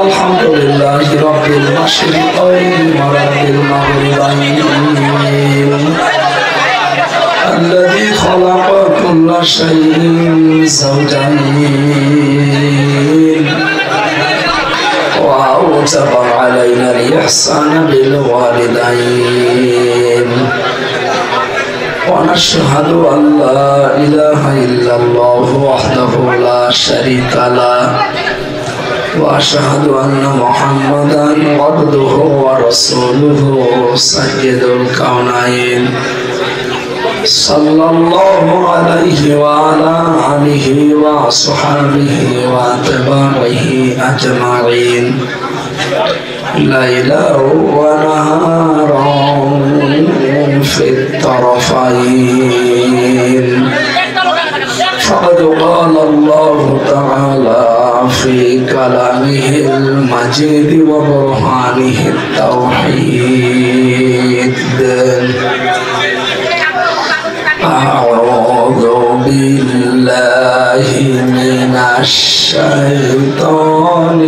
আলহামদুলিল্লাহ রাব্বিল মাশরিকাইন ওয়া রাব্বিল মাগরিবাইন الذي خلق كل شيء زوجين وأوجب علينا الإحسان بالوالدين ونشهد أن لا إله إلا الله وحده لا شريك له وأشهد أن محمدا عبده ورسوله سيد الكونين صلى الله عليه وعلى آله وصحبه وأتباعه أجمعين ليلا ونهارا في الطرفين فقد قال الله تعالى في كلامه المجيد وبرهانه التوحيد أعوذ بالله من الشيطان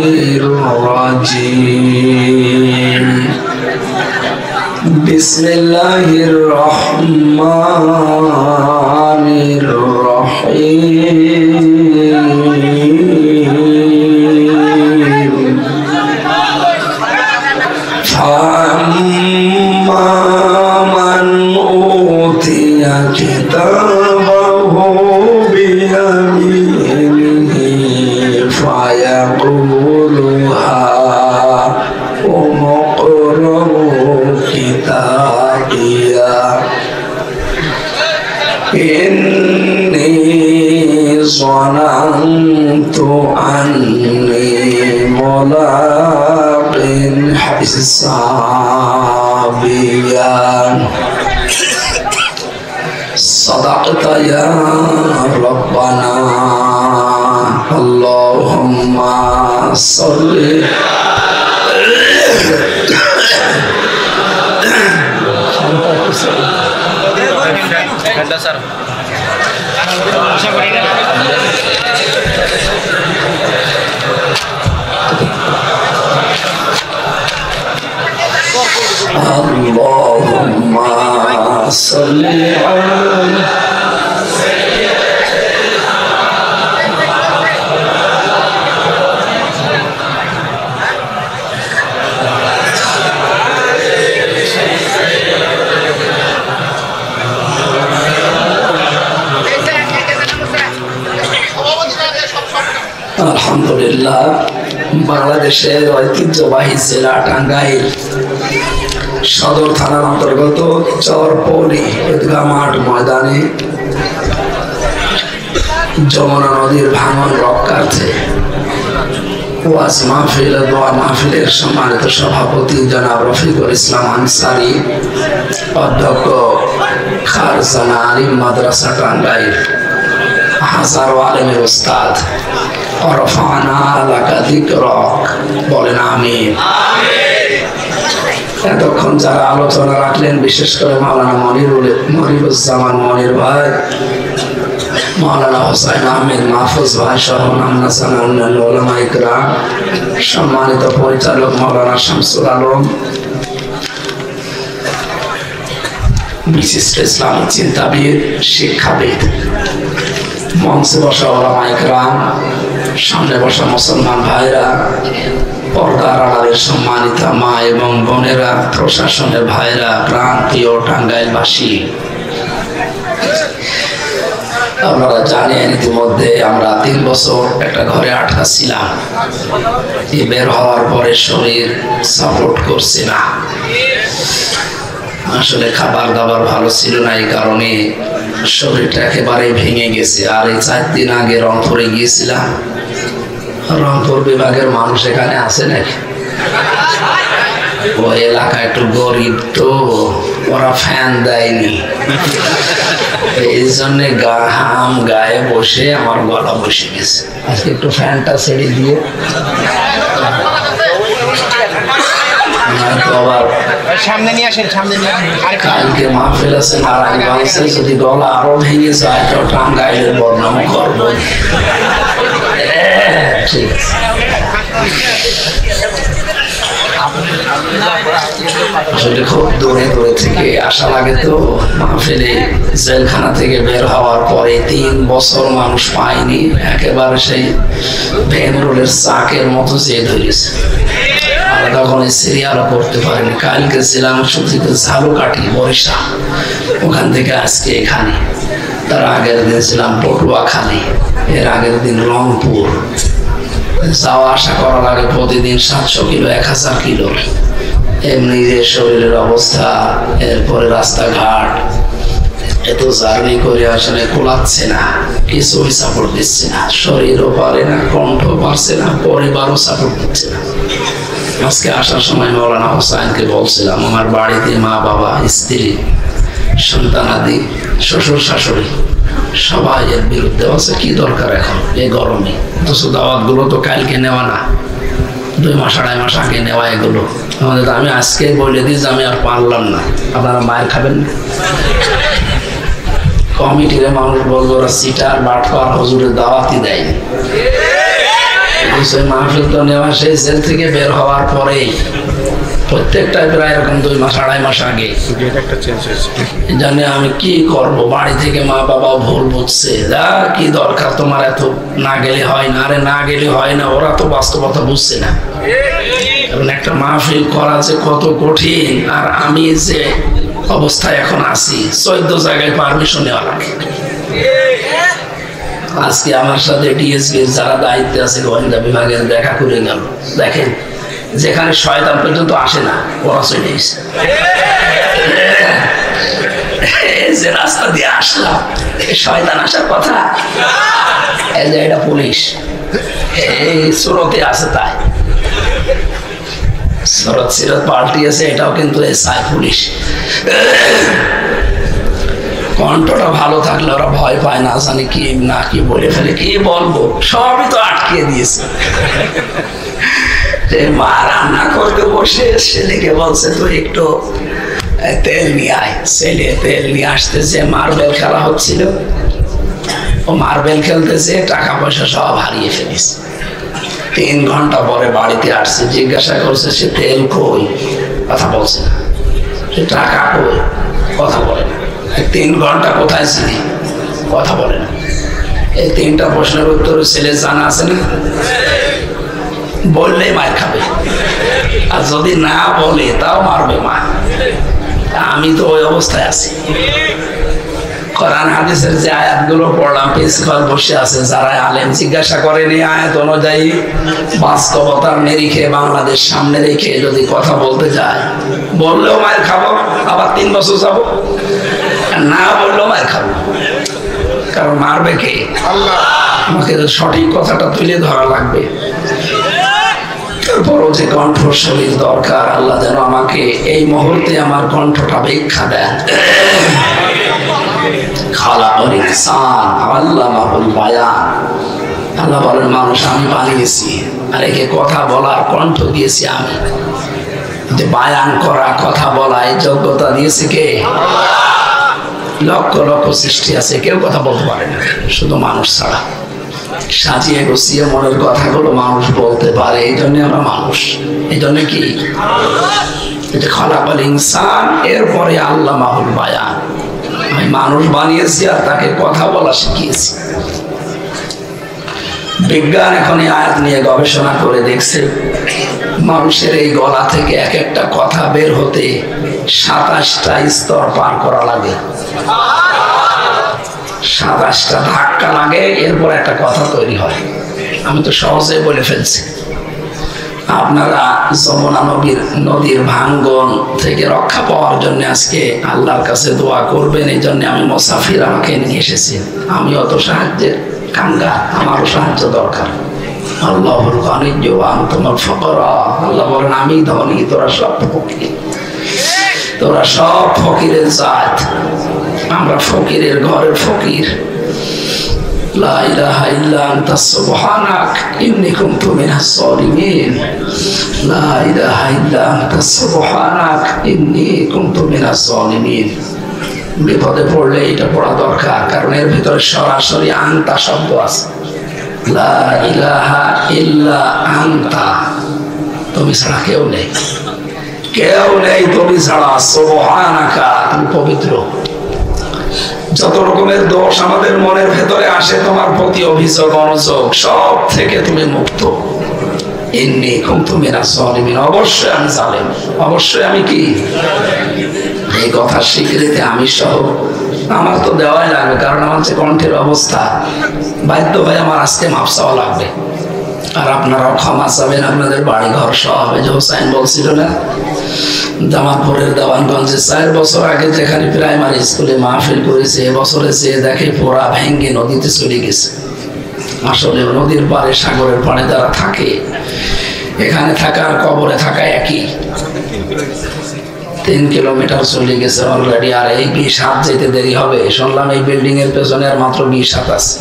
الرجيم بسم الله الرحمن الرحيم فأما من أوتي كتابه بيمينه فيقول هاؤم اقرءوا كتابيه إني ظننت أني ملاق حسابيه صدقت يا ربنا اللهم صل اللهم صل على আলহামদুলিল্লাহ বাংলাদেশের ঐতিহ্যবাহী জেলা টাঙ্গাইল সদর থানার অন্তর্গত চরপৌলি ঈদগাহ মাঠ ময়দানে যমুনা নদীর ভাঙন রক্ষার্থে ওয়াজ মাহফিল দোয়া মাহফিলের সম্মানিত সভাপতি জনাব রফিকুল ইসলাম আনসারী, অধ্যক্ষ খারজানা আলিম মাদ্রাসা টাঙ্গাইল, হাজারো আলেমের উস্তাদ ওরফানা লাকা যিকরক, বলেন আমিন। এতক্ষণ যারা আলোচনা রাখলেন, বিশেষ করে মাওলানা মনিরুজ্জামান মনির ভাই, মাওলানা হোসাইন আহমেদ মাহফুজ ভাই সহ অন্যান্য উলামা ইকরাম, সম্মানিত পরিচালক মাওলানা শামসুল আলম, বিশিষ্ট ইসলামী চিন্তাবিদ, শিক্ষাবিদ, মঞ্চে বসা উলামা ইকরাম, সামনে বসা মুসলমান ভাইরা, পর্দার আড়ালের সম্মানিত মা এবং বোনেরা, প্রশাসনের ভাইরা, প্রান্তীয় টাঙ্গাইলবাসী, আপনারা জানেন ইতিমধ্যে আমরা 3 বছর একটা ঘরে আটকা ছিলাম। বের হওয়ার পরে শরীর সাপোর্ট করছে না, আসলে খাবার দাবার ভালো ছিল না, এই কারণে শরীরটা একেবারে ভেঙে গেছে। আর এই 4 দিন আগে রংপুরে গিয়েছিলাম, রংপুর বিভাগের মানুষ এখানে আছে নাকি? ওই এলাকা একটু গরিব তো, ওরা ফ্যান দেয়নি, এই জন্য ঘাম গায়ে বসে আমার গলা বসে গেছে। আজকে একটু ফ্যানটা ছেড়ে দিয়ে সামনে নিয়ে আসেন, সামনে নিয়ে কালকে মাহফিল আছে নারায়ণগঞ্জে, যদি গলা আরো ভেঙে যায় তো টাঙ্গাইলের বদনাম করবো। ঠিক আছে। আসলে খুব দূরে দূরে থেকে আসা লাগে তো মাহফিলে। জেলখানা থেকে বের হওয়ার পরে 3 বছর মানুষ পায়নি, একেবারে সেই ভেনরোলের চাকের মতো চেয়ে ধরেছে। আমরা তখন সিরিয়ালও করতে পারিনি। কালকে ছিলাম সবজিতে ঝালুকাঠি বরিশাল, ওখান থেকে আজকে এখানে। তার আগের দিন ছিলাম পটুয়াখালী, এর আগের দিন রংপুর। যাওয়া আসা করা লাগে প্রতিদিন 700 কিলো 1000 কিলো। এমনি যে শরীরের অবস্থা, এরপরে রাস্তাঘাট, এত জার্নি করে আসলে কোলাচ্ছে না, কিছুই সাপোর্ট দিচ্ছে না। শরীরও পারে না, কণ্ঠ পারছে না, পরিবারও সাপোর্ট দিচ্ছে না। আজকে আসার সময় মৌলানা হোসাইনকে বলছিলাম, আমার বাড়িতে মা বাবা, স্ত্রী, সন্তানাদি, শ্বশুর শাশুড়ি সবাই এর বিরুদ্ধে আছে। কি দরকার এখন এই গরমে? অথচ দাওয়াত গুলো তো কালকে নেওয়া না, 2 মাস 2.5 মাস আগে নেওয়া এগুলো। আমাদের আমি আজকে বলে দিই যে আমি আর পারলাম না, আপনারা মায়ের খাবেন না। কমিটির মানুষ বলবো ওরা সিটার বাটপার, হুজুরের দাওয়াতই দেয়নি। মাহফিল তো নেওয়া সেই জেল থেকে বের হওয়ার পরেই প্রত্যেকটা প্রায় এরকম 2 মাস 2.5 মাস আগে। জানি আমি কি করব, বাড়ি থেকে মা বাবা ভুল বুঝছে, যা কি দরকার তোমার, এত না গেলে হয় না। আরে না গেলে হয় না, ওরা তো বাস্তবতা বুঝছে না। কারণ একটা মাহফিল করা যে কত কঠিন, আর আমি যে অবস্থায় এখন আছি, 14 জায়গায় পারমিশন নেওয়া লাগে। আজকে আমার সাথে ডিএসপির যারা দায়িত্বে আছে গোয়েন্দা বিভাগের দেখা করে গেল। দেখেন, যেখানে শয়তান পর্যন্ত আসে না, ওরা চলে এসে যে রাস্তা দিয়ে আসলাম, শয়তান আসার কথা। এই যে এটা পুলিশ, এই সুরতে আছে, তাই সুরত সিরত পাল্টিয়েছে, এটাও কিন্তু এসআই পুলিশ। কণ্ঠটা ভালো থাকলে ওরা ভয় পায় না, জানি কি না কি বলে ফেলে, কি বলবো, সবই তো আটকে দিয়েছে। মা রান্না করতে বসে ছেলেকে বলছে তুই একটু তেল নিয়ে আয়। ছেলে তেল নিয়ে আসতেছে, মার্বেল খেলা হচ্ছিল, ও মার্বেল খেলতেছে, টাকা পয়সা সব হারিয়ে ফেলেছে। 3 ঘন্টা পরে বাড়িতে আসছে, জিজ্ঞাসা করছে সে তেল কই, কথা বলছে না। সে টাকা কই, কথা বলে না। 3 ঘন্টা কোথায় ছিলি, কথা বলে না। এই 3টা প্রশ্নের উত্তর ছেলে জানা আছে না? বললেই মার খাবে, আর যদি না বলে তাও মারবে মা। আমি তো ওই অবস্থায় আছি। কোরআন হাদিসের যে আয়াতগুলো পড়লাম, প্রিন্সিপাল বসে আছে, যারা আলেম, জিজ্ঞাসা করেনি আয়াত অনুযায়ী বাস্তবতার নিরিখে বাংলাদেশ সামনে রেখে যদি কথা বলতে যায়, বললেও মার খাবো, আবার 3 বছর যাবো, না বললেও মার খাবো। কারণ মারবে কে? আল্লাহ। আমাকে সঠিক কথাটা তুলে ধরা লাগবে। তারপরও যে কণ্ঠস্বরীর দরকার, আল্লাহ যেন আমাকে এই মুহূর্তে আমার কণ্ঠটা ভিক্ষা দেন। খালাকাল ইনসান আল্লামাহুল বায়ান। আল্লাহ বলেন মানুষ আমি বানিয়েছি, আর একে কথা বলার কণ্ঠ দিয়েছি আমি। যে বায়ান করা, কথা বলা, এই যোগ্যতা দিয়েছে কে? লক্ষ লক্ষ সৃষ্টি আছে, কেউ কথা বলতে পারে না, শুধু মানুষ ছাড়া। সাজিয়ে গুছিয়ে মনের কথাগুলো মানুষ বলতে পারে, এই জন্য আমরা মানুষ। এই জন্য কি খালাকাল ইনসান, এরপরে আল্লামাহুল বায়ান। আমি মানুষ বানিয়েছি আর তাকে কথা বলা শিখিয়েছি। বিজ্ঞান এখন এই আয়াত নিয়ে গবেষণা করে দেখছে, মানুষের এই গলা থেকে এক একটা কথা বের হতে 27টা স্তর পার করা লাগে। 27টা ধাক্কা লাগে, এরপর একটা কথা তৈরি হয়। আমি তো সহজে বলে ফেলছি। আপনারা যমুনা নদীর ভাঙ্গন থেকে রক্ষা পাওয়ার জন্য আজকে আল্লাহর কাছে দোয়া করবেন। এই জন্য আমি মুসাফির, আমাকে নিয়ে এসেছি। আমি অত সাহায্যের কাঙ্গা, আমারও সাহায্য দরকার। আল্লাহুল গানিয়্যু ওয়া আনতুমুল ফুকারা। আল্লাহ বলেন আমি ধনী, তোরা সব ফকির, তোরা সব ফকিরের জাত। আমরা ফকিরের ঘরের ফকির। লা ইলাহা ইল্লা আনতা সুবহানাক ইন্নী কুনতু মিনাস সালিমিন। লা ইলাহা ইল্লা আনতা সুবহানাক ইন্নী কুনতু মিনাস সালিমিন। বিপদে পড়লে এটা পড়া দরকার, কারণ এর ভিতরে সরাসরি আনতা শব্দ আছে। লা ইলাহা ইল্লা আনতা, তুমি ছাড়া কেউ নেই। কেউ নেই তুমি ছাড়া, সুবহানাকা, তুমি পবিত্র। যত রকমের দোষ আমাদের মনের ভেতরে আসে তোমার প্রতি অভিযোগ অনুযোগ, সব থেকে তুমি মুক্ত। ইন্নী কুনতু মিনাজ জালিমিন, অবশ্যই আমি জালেম, অবশ্যই আমি কি, এই কথা স্বীকৃতি আমি সহ আমার তো দেওয়াই লাগবে, কারণ আমার যে কণ্ঠের অবস্থা, বাধ্য হয়ে আমার আজকে মাপ চাওয়া লাগবে। আর আপনারাও ক্ষমা চাবেন, আপনাদের বাড়ি ঘর সব। যে হোসাইন বলছিল না, জামালপুরের দেওয়ানগঞ্জে 4 বছর আগে যেখানে প্রাইমারি স্কুলে মাহফিল করেছে, এবছরে যে দেখে পোড়া ভেঙ্গে নদীতে চলে গেছে। আসলে নদীর পাড়ে, সাগরের পাড়ে যারা থাকে, এখানে থাকা আর কবরে থাকা একই। 3 কিলোমিটার চলে গেছে অলরেডি, আর এই 20 হাত যেতে দেরি হবে। শুনলাম এই বিল্ডিং এর পেছনে আর মাত্র 20 হাত আছে।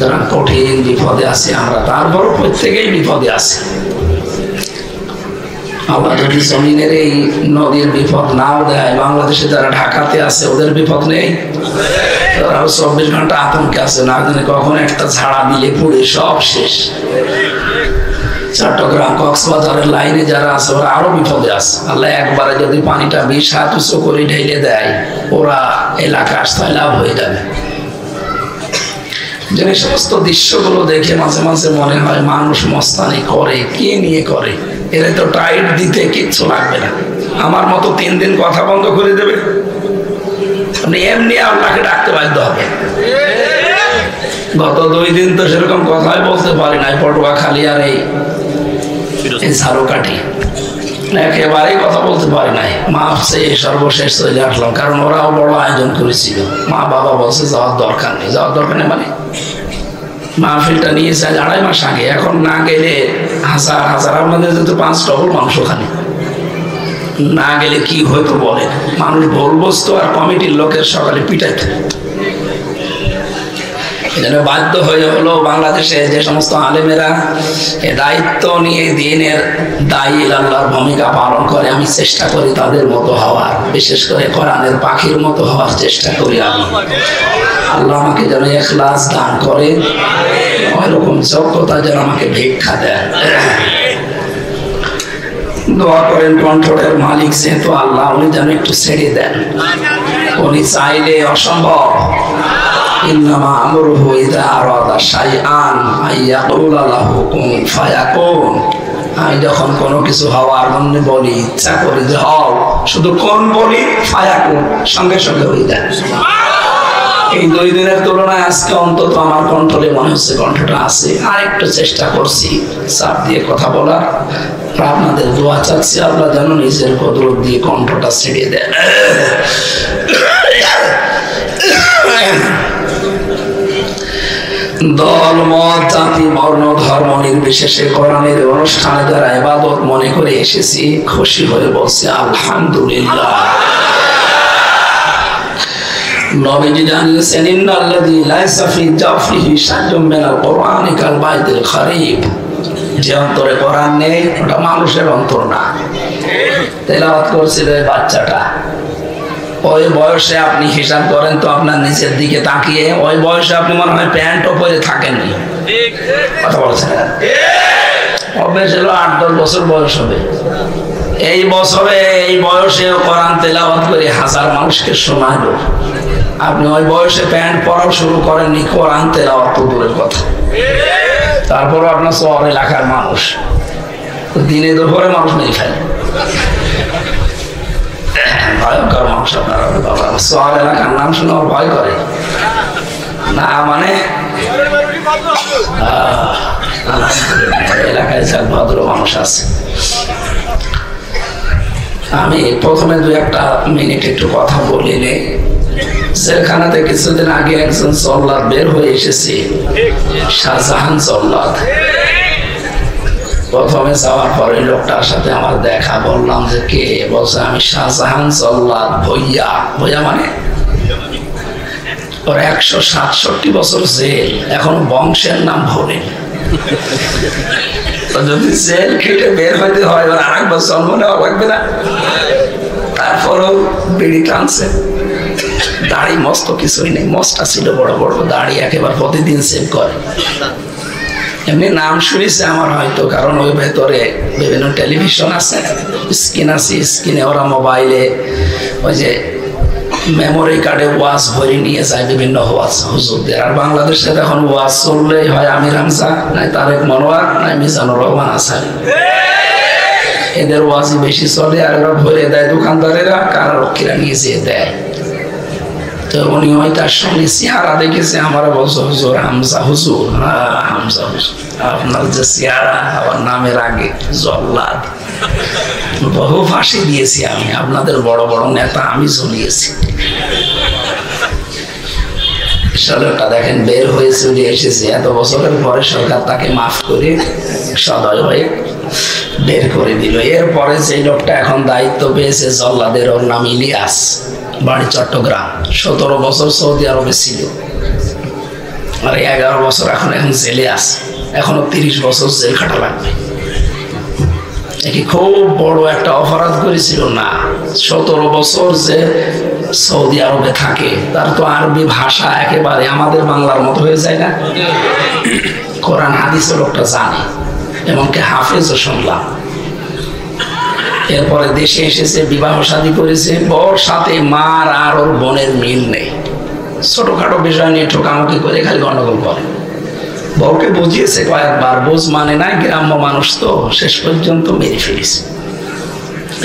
যারা কঠিন বিপদে আছে আমরা, তারপর প্রত্যেকেই বিপদে আছে। আল্লাহ যদি জমিনের এই নদীর বিপদ নাও দেয়, বাংলাদেশে যারা ঢাকাতে আছে ওদের বিপদ নেই? তারাও 24 ঘন্টা আতঙ্কে আছে, না জানে কখন একটা ঝাড়া দিলে পুড়ে সব শেষ। চট্টগ্রাম কক্সবাজারের লাইনে যারা আছে ওরা আরো বিপদে আছে। আল্লাহ একবারে যদি পানিটা 20 হাত উঁচু করে ঢেলে দেয়, ওরা এলাকা লাভ হয়ে যাবে। যে সমস্ত দৃশ্যগুলো দেখে মাঝে মাঝে মনে হয় মানুষ মস্তানি করে, কে নিয়ে করে? এরা তো টাইট দিতে কিচ্ছু লাগবে না, আমার মতো 3 দিন কথা বন্ধ করে দেবে। আপনি এমনি আল্লাহকে ডাকতে বাধ্য হবে। গত 2 দিন তো সেরকম কথাই বলতে পারি নাই, পটুয়াখালী আর এই ঝাড়ুকাঠি একেবারেই কথা বলতে পারি নাই। মাপ চেয়ে সর্বশেষ চলে আসলাম, কারণ ওরাও বড় আয়োজন করেছিল। মা বাবা বলছে যাওয়ার দরকার নেই, যাওয়ার দরকার নেই মানে মাহফিলটা নিয়েছে 2.5 মাস আগে, এখন না গেলে হাজার হাজার, আপনাদের যেহেতু 5 ডবল মানুষ ওখানে, না গেলে কি হয়তো বলে মানুষ ভুল বসতো, আর কমিটির লোকের সকালে পিটাইতো। এজন্য বাধ্য হয়ে হলো বাংলাদেশে যে সমস্ত আলেমেরা দায়িত্ব নিয়ে দিনের দায়ী আল্লাহর ভূমিকা পালন করে, আমি চেষ্টা করি তাদের মতো হওয়ার, বিশেষ করে কোরআনের পাখির মতো হওয়ার চেষ্টা করি। আমি আল্লাহ আমাকে যেন ইখলাস দান করে, ওইরকম যোগ্যতা যেন আমাকে ভিক্ষা দেয়। দোয়া করেন কণ্ঠের মালিক যেহেতু আল্লাহ, উনি যেন একটু ছেড়ে দেন। উনি চাইলে অসম্ভব। ইন্নামা আমরুহু ইযা আরাদা শাইআন আইয়াকুলা লাহু কুন ফায়াকুন। আমি যখন কোনো কিছু হওয়ার জন্য বলি, ইচ্ছা করি যে হও, শুধু কোন বলি, ফায়াকুন, সঙ্গে সঙ্গে হয়ে যায়। এই 2 দিনের তুলনায় আজকে অন্তত আমার কণ্ঠে মনে হচ্ছে কণ্ঠটা আছে। আর একটু চেষ্টা করছি চাপ দিয়ে কথা বলার। আপনাদের দোয়া চাচ্ছি, আল্লাহ যেন নিজের কুদরত দিয়ে কণ্ঠটা ছেড়ে দেয়। দল মত জাতি বর্ণ ধর্ম নির্বিশেষে কোরআনের অনুষ্ঠানে যারা ইবাদত মনে করে এসেছি, খুশি হয়ে বলছি আলহামদুলিল্লাহ। নবীজি জানিয়েছেন ইন্নাল্লাযী লাইসা ফি জাফিহি শাইউম মিনাল কুরআনি কাল বাইতিল খারিব। যে অন্তরে কোরআন নেই ওটা মানুষের অন্তর না। তেলাওয়াত করছিল এই বাচ্চাটা, ওই বয়সে আপনি হিসাব করেন তো আপনার নিচের দিকে তাকিয়ে, ওই বয়সে আপনি মনে হয় প্যান্টও পরে থাকেননি। কথা বলছেন, অভ্যেস হলো 8-10 বছর বয়স হবে। এই বছরে এই বয়সে কোরআন তেলাওয়াত করে 1000 মানুষকে শোনালো। আপনি ওই বয়সে প্যান্ট পরাও শুরু করেননি, কোরআন তেলাওয়াত তো দূরের কথা। তারপরও আপনার শহর এলাকার মানুষ দিনে দুপুরে মানুষ মেরে ফেলে, ভয়ঙ্কর মানুষ আপনারা। বাবা শহর এলাকার নাম শুনে ভয় করে না, মানে এলাকায় সব ভদ্র মানুষ আছে। আমি প্রথমে 2-1 মিনিট একটু কথা বলি নে। জেলখানাতে কিছুদিন আগে একজন জল্লাদ বের হয়ে এসেছে, শাহজাহান জল্লাদ। প্রথমে যাওয়ার পরে লোকটার সাথে আমার দেখা, বললাম যে কে? বলছে আমি শাহজাহান জল্লাদ। ভইয়া, ভইয়া মানে ওর 167 বছর জেল, এখনো বংশের নাম ভরে। যদি জেল খেটে বের হইতে হয়, ওর আরেকবার জন্ম নেওয়া লাগবে না? তারপরও বিড়ি টানছে, দাড়ি মস্ত কিছুই নেই, মস্তা ছিল বড় বড় দাড়ি, একেবারে প্রতিদিন সেভ করে। এমনি নাম শুনেছে আমার হয়তো, কারণ ওই ভেতরে বিভিন্ন টেলিভিশন আছে, স্ক্রিন আছে, স্ক্রিনে ওরা মোবাইলে ওই যে মেমোরি কার্ডে ওয়াজ ভরে নিয়ে যায় বিভিন্ন ওয়াজ হুজুরদের। আর বাংলাদেশে এখন ওয়াজ চললেই হয় আমির হামজা, নাই তারেক মনোয়ার, নাই মিজানুর রহমান আসারি, এদের ওয়াজই বেশি চলে। আর ওরা ভরে দেয় দোকানদারেরা, কারারক্ষীরা নিয়ে যেয়ে দেয়। তো উনি হয় তার সঙ্গে চেহারা দেখেছে, আমার বলছে হুজুর হামজা হুজুর, হামজা হুজুর আপনার যে চেহারা, আমার নামের আগে জল্লাদ, বহু ফাঁসি দিয়েছি আমি, আপনাদের বড় বড় নেতা আমি ঝুলিয়েছি। ষোলোটা দেখেন বের হয়ে চলে এসেছে, এত বছরের পরে সরকার তাকে মাফ করে সদয় হয়ে বের করে দিল। এরপরে যে লোকটা এখন দায়িত্ব পেয়েছে জল্লাদের, ওর নাম ইলিয়াস, বাড়ি চট্টগ্রাম, 17 বছর সৌদি আরবে ছিল, আর 11 বছর এখন জেলে আছে, এখনো 30 বছর জেল খাটা লাগবে। কি খুব বড় একটা অপরাধ করেছিল না? 17 বছর যে সৌদি আরবে থাকে, তার তো আরবি ভাষা একেবারে আমাদের বাংলার মতো হয়ে যায় না। কোরআন হাদিসের লোকটা জানে, এমনকি হাফেজও শুনলাম। এরপরে দেশে এসেছে, বিবাহ শাদী করেছে, বর সাথে মার আর ওর বোনের মিল নেই, ছোটখাটো বিষয় নিয়ে ঠোকামুখি করে খালি গন্ডগোল করে। বউকে বুঝিয়েছে কয়েকবার, বোঝ মানে নাই, গ্রাম্য মানুষ তো, শেষ পর্যন্ত মেরে ফেলেছে।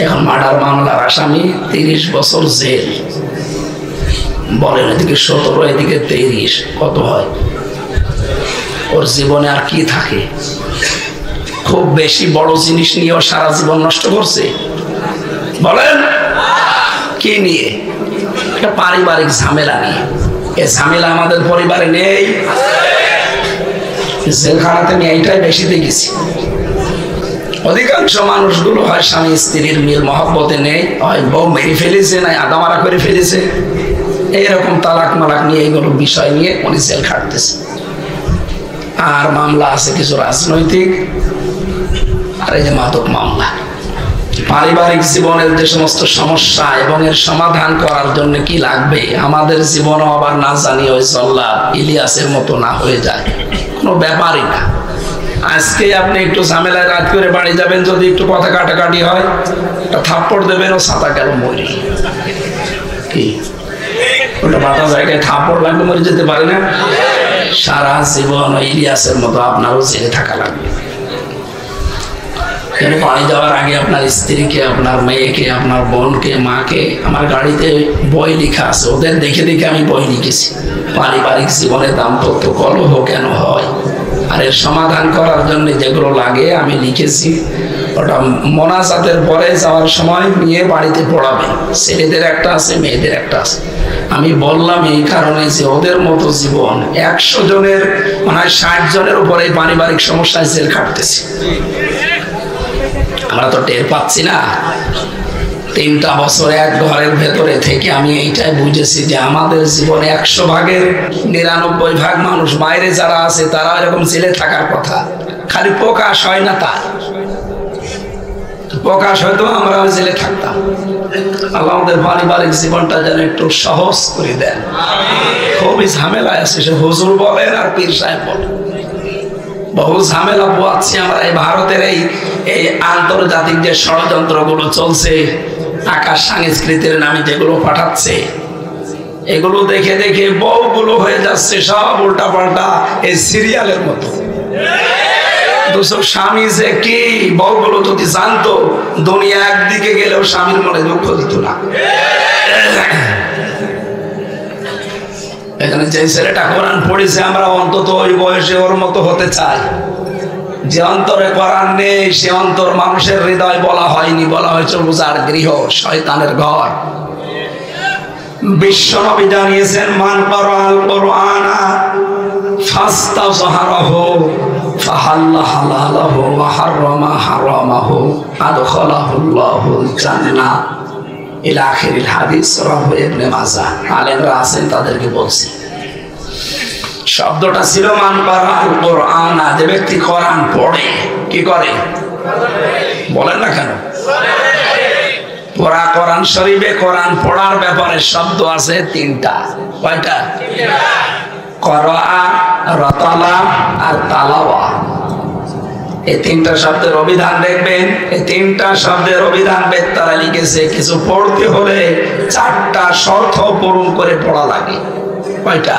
এখন মার্ডার মামলার আসামি, 30 বছর জেল। বলেন এদিকে 17, এদিকে 23, কত হয়? ওর জীবনে আর কি থাকে? খুব বেশি বড় জিনিস নিয়েও সারা জীবন নষ্ট করছে। বলেন কি নিয়ে? একটা পারিবারিক ঝামেলা নিয়ে। এ ঝামেলা আমাদের পরিবারে নেই? জেলখানাতে আমি এইটাই বেশি দেখেছি। অধিকাংশ মানুষগুলো হয় স্বামী স্ত্রীর মিল মহব্বতে নেই, হয় বউ মেরে ফেলেছে, নাই আদামারা করে ফেলেছে, এইরকম তালাক মালাক নিয়ে এইগুলো বিষয় নিয়ে উনি জেল খাটতেছে। আর মামলা আছে কিছু রাজনৈতিক, আর এই যে মাদক মামলা। পারিবারিক জীবনের যে সমস্ত সমস্যা এবং এর সমাধান করার জন্য কি লাগবে, আমাদের জীবনও আবার না জানি ওই জল্লাদ ইলিয়াসের মতো না হয়ে যায়, কোনো ব্যাপারই না। আজকে আপনি একটু ঝামেলায় রাত করে বাড়ি যাবেন, যদি একটু কথা কাটাকাটি হয়, একটা থাপ্পড় দেবেন, ও ছাতা গেল মরি। কি ওটা বাটা জায়গায় থাপ্পড় লাগবে, মরে যেতে পারে না? সারা জীবন ওই ইলিয়াসের মতো আপনারও জেলে থাকা লাগবে। কেন বাড়ি যাওয়ার আগে আপনার স্ত্রীকে, আপনার মেয়েকে, আপনার বোনকে, মাকে, আমার গাড়িতে বই লেখা আছে, ওদের দেখে দেখে আমি বই লিখেছি, পারিবারিক জীবনে দাম্পত্য কলহ কেন হয়, আর এর সমাধান করার জন্য যেগুলো লাগে আমি লিখেছি। ওটা মোনাজাতের পরে যাওয়ার সময় নিয়ে বাড়িতে পড়াবেন। ছেলেদের একটা আছে, মেয়েদের একটা আছে। আমি বললাম এই কারণে যে ওদের মতো জীবন 100 জনের মানে 60 জনের উপরে পারিবারিক সমস্যায় জেল খাটতেছে। আমরা তো টের পাচ্ছি না। 3টা বছর এক ঘরের ভেতরে থেকে আমি এইটাই বুঝেছি যে আমাদের জীবনে 100 ভাগের 99 ভাগ মানুষ বাইরে যারা আছে তারা এরকম জেলে থাকার কথা, খালি প্রকাশ হয় না। তার প্রকাশ হয়তো আমরা জেলে থাকতাম। আল্লাহ আমাদের পারিবারিক জীবনটা যেন একটু সহজ করে দেন। খুবই ঝামেলায় আছে, সে হুজুর বলেন আর পীর সাহেব বলেন, বহু ঝামেলা পোয়াচ্ছি আমরা। এই ভারতের এই আন্তর্জাতিক যে ষড়যন্ত্রগুলো চলছে, আকাশ সংস্কৃতির নামে যেগুলো পাঠাচ্ছে, এগুলো দেখে দেখে বউগুলো হয়ে যাচ্ছে সব উল্টা পাল্টা এই সিরিয়ালের মতো। দুশো স্বামী যে কি, বউগুলো যদি জানতো, দুনিয়া একদিকে গেলেও স্বামীর মনে দুঃখ দিত না। এখানে যে ছেলেটা কোরআন পড়েছে, আমরা অন্তত ওই বয়সে ওর মতো হতে চাই। যে অন্তরে কোরআন নেই, সে অন্তর মানুষের হৃদয় বলা হয়নি, বলা হয়েছে উজাড় গৃহ, শয়তানের ঘর। বিশ্বনবী জানিয়েছেন, মান ক্বারাআল কুরআনা ফাস্তাযহারাহু ফাহাল্লা হালালাহু ওয়া হাররামা হারামাহু আদখালাহুল্লাহুল জান্নাহ ইলা আখিরিল হাদিস, রাহু ইবনে মাজাহ। আলেমরা আছেন, তাদেরকে বলছি। শব্দটা ছিল মান ক্বারাআল কুরআনা, যে ব্যক্তি কোরআন পড়ে। কি করে? বলেন না কেন? পুরা কোরআন শরীফে কোরআন পড়ার ব্যাপারে শব্দ আছে 3টা। কয়টা? করাআ, রাতালা আর তালাওয়া। এই তিনটা শব্দের অভিধান দেখবেন, এই তিনটা শব্দের অভিধান বেত্তারা লিখেছে কিছু পড়তে হলে চারটা শর্ত পূরণ করে পড়া লাগে। কয়টা?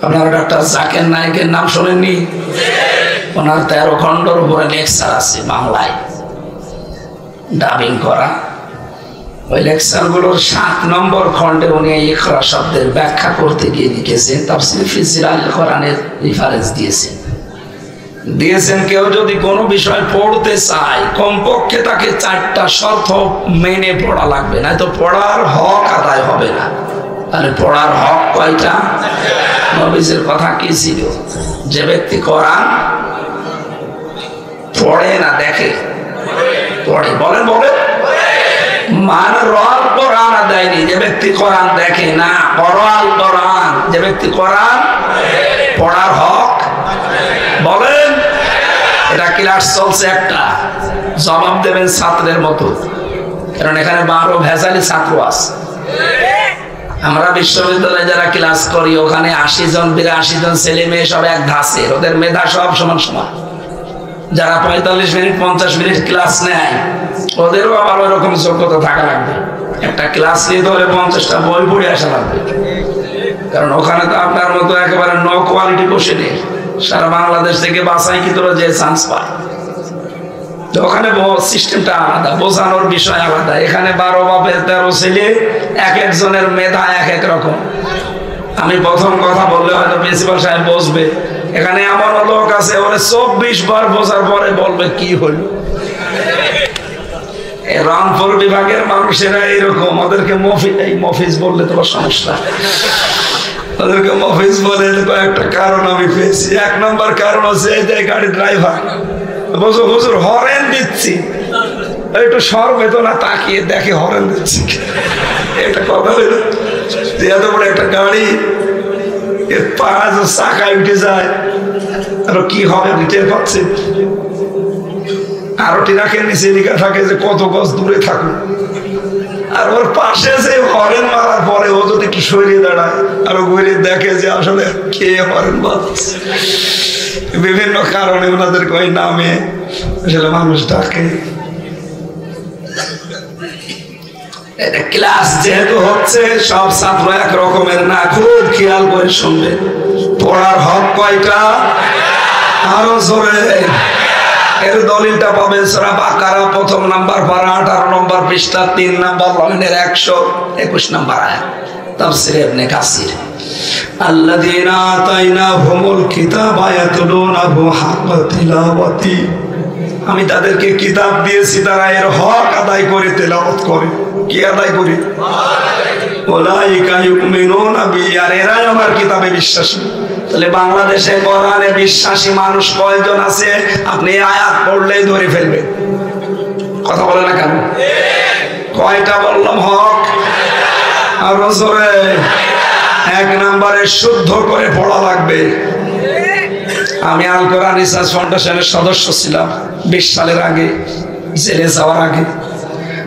আপনারা ডক্টর জাকির নায়েকের নাম শোনেননি? ওনার 13 খণ্ডের উপরে লেকচার আছে বাংলায় ডাবিং করা। ওই লেকচার গুলোর 7 নম্বর খণ্ডে উনি ইকরা শব্দের ব্যাখ্যা করতে গিয়ে লিখেছেন তাফসীর ফি জিলাল কোরআনের রেফারেন্স দিয়েছেন। কেউ যদি কোনো বিষয় পড়তে চায় কমপক্ষে তাকে 4টা শর্ত মেনে পড়া লাগবে, না তো পড়ার হক আদায় হবে না। তাহলে পড়ার হক কয়টা? নবীজির কথা কি ছিল? যে ব্যক্তি কোরআন পড়ে না দেখে, পড়ে, বলেন বলেন, মান রল কোরআন আদায়নি, যে ব্যক্তি কোরআন দেখে না, পড়াল কোরআন, যে ব্যক্তি কোরআন পড়ার হক, বলেন। এটা ক্লাস চলছে, একটা জবাব দেবেন ছাত্রের মতো, কারণ এখানে 12 ভেজালি ছাত্র আছে। আমরা বিশ্ববিদ্যালয়ে যারা ক্লাস করি ওখানে 80 জন 82 জন ছেলে মেয়ে সব এক ধাঁচের, ওদের মেধা সব সমান সমান। যারা 45 মিনিট 50 মিনিট ক্লাস নেয় ওদেরও আবার ওরকম যোগ্যতা থাকা লাগবে। একটা ক্লাস নিতে হলে 50টা বই পড়ে আসা লাগবে, কারণ ওখানে তো আপনার মতো একেবারে নো কোয়ালিটি বসে নেই। সারা বাংলাদেশ থেকে বাছাই কি তোরা যে চান্স পায়, ওখানে সিস্টেমটা আলাদা, বোঝানোর বিষয় আলাদা। এখানে 12 বাপের 13 ছেলে, এক একজনের মেধা এক এক রকম। আমি প্রথম কথা বললে হয়তো প্রিন্সিপাল সাহেব বসবে, এখানে এমন লোক আছে ওরে 24 বার বোঝার পরে বলবে কি হইল। রংপুর বিভাগের মানুষেরা এইরকম, ওদেরকে মফিজ বললে তোমার সমস্যা, ওদেরকে মফিজ বলে কয়েকটা কারণ আমি পেয়েছি। 1 নম্বর কারণ হচ্ছে এই যে গাড়ির ড্রাইভার বলছো হুজুর হরেন দিচ্ছি, একটু সর বেতো না, তাকিয়ে দেখে হরেন দিচ্ছি, একটা কথা হইল। এত বড় একটা গাড়ি এর পা চাকায় উঠে যায়, আর কি হবে আপনি টের পাচ্ছেন? আরো টিরাকের নিচে লেখা থাকে যে কত গজ দূরে থাকুন, আর ওর পাশে যে হরেন মারার পরে ও যদি একটু সরিয়ে দাঁড়ায় আর ঘুরে দেখে যে আসলে কে হরেন বাজছে। বিভিন্ন কারণে ওনাদেরকে ওই নামে আসলে মানুষ ডাকে। ক্লাস যেহেতু হচ্ছে সব ছাত্র এক রকমের না, খুব খেয়াল করে শুনবে। পড়ার হক কয়টা? আরো জোরে। এর দলিলটা পাবেন সূরা বাকারা 1 নাম্বার পারা 18 নম্বর পৃষ্ঠা 3 নাম্বার লাইনের 121 নাম্বার আয়াত, তাফসীর ইবনে কাসির। আল্লাযীনা আতাইনাহুমুল কিতাবা ইয়াতলুনাহু হাক্কা তিলাওয়াতি, আমি তাদেরকে কিতাব দিয়েছি তারা এর হক আদায় করে তেলাওয়াত করে। কি আদায় করে? উলাইকা ইউমিনুনা বিহি, আর এরাই আমার কিতাবে বিশ্বাসী। তাহলে বাংলাদেশে কোরআনে বিশ্বাসী মানুষ কয়জন আছে? আপনি আয়াত পড়লেই ধরে ফেলবেন। কথা বলে না কেন? কয়টা বললাম হক? আর জোরে। 1 নম্বরে শুদ্ধ করে পড়া লাগবে। আমি আল কোরআন রিসার্চ ফাউন্ডেশনের সদস্য ছিলাম 20 সালের আগে, জেলে যাওয়ার আগে।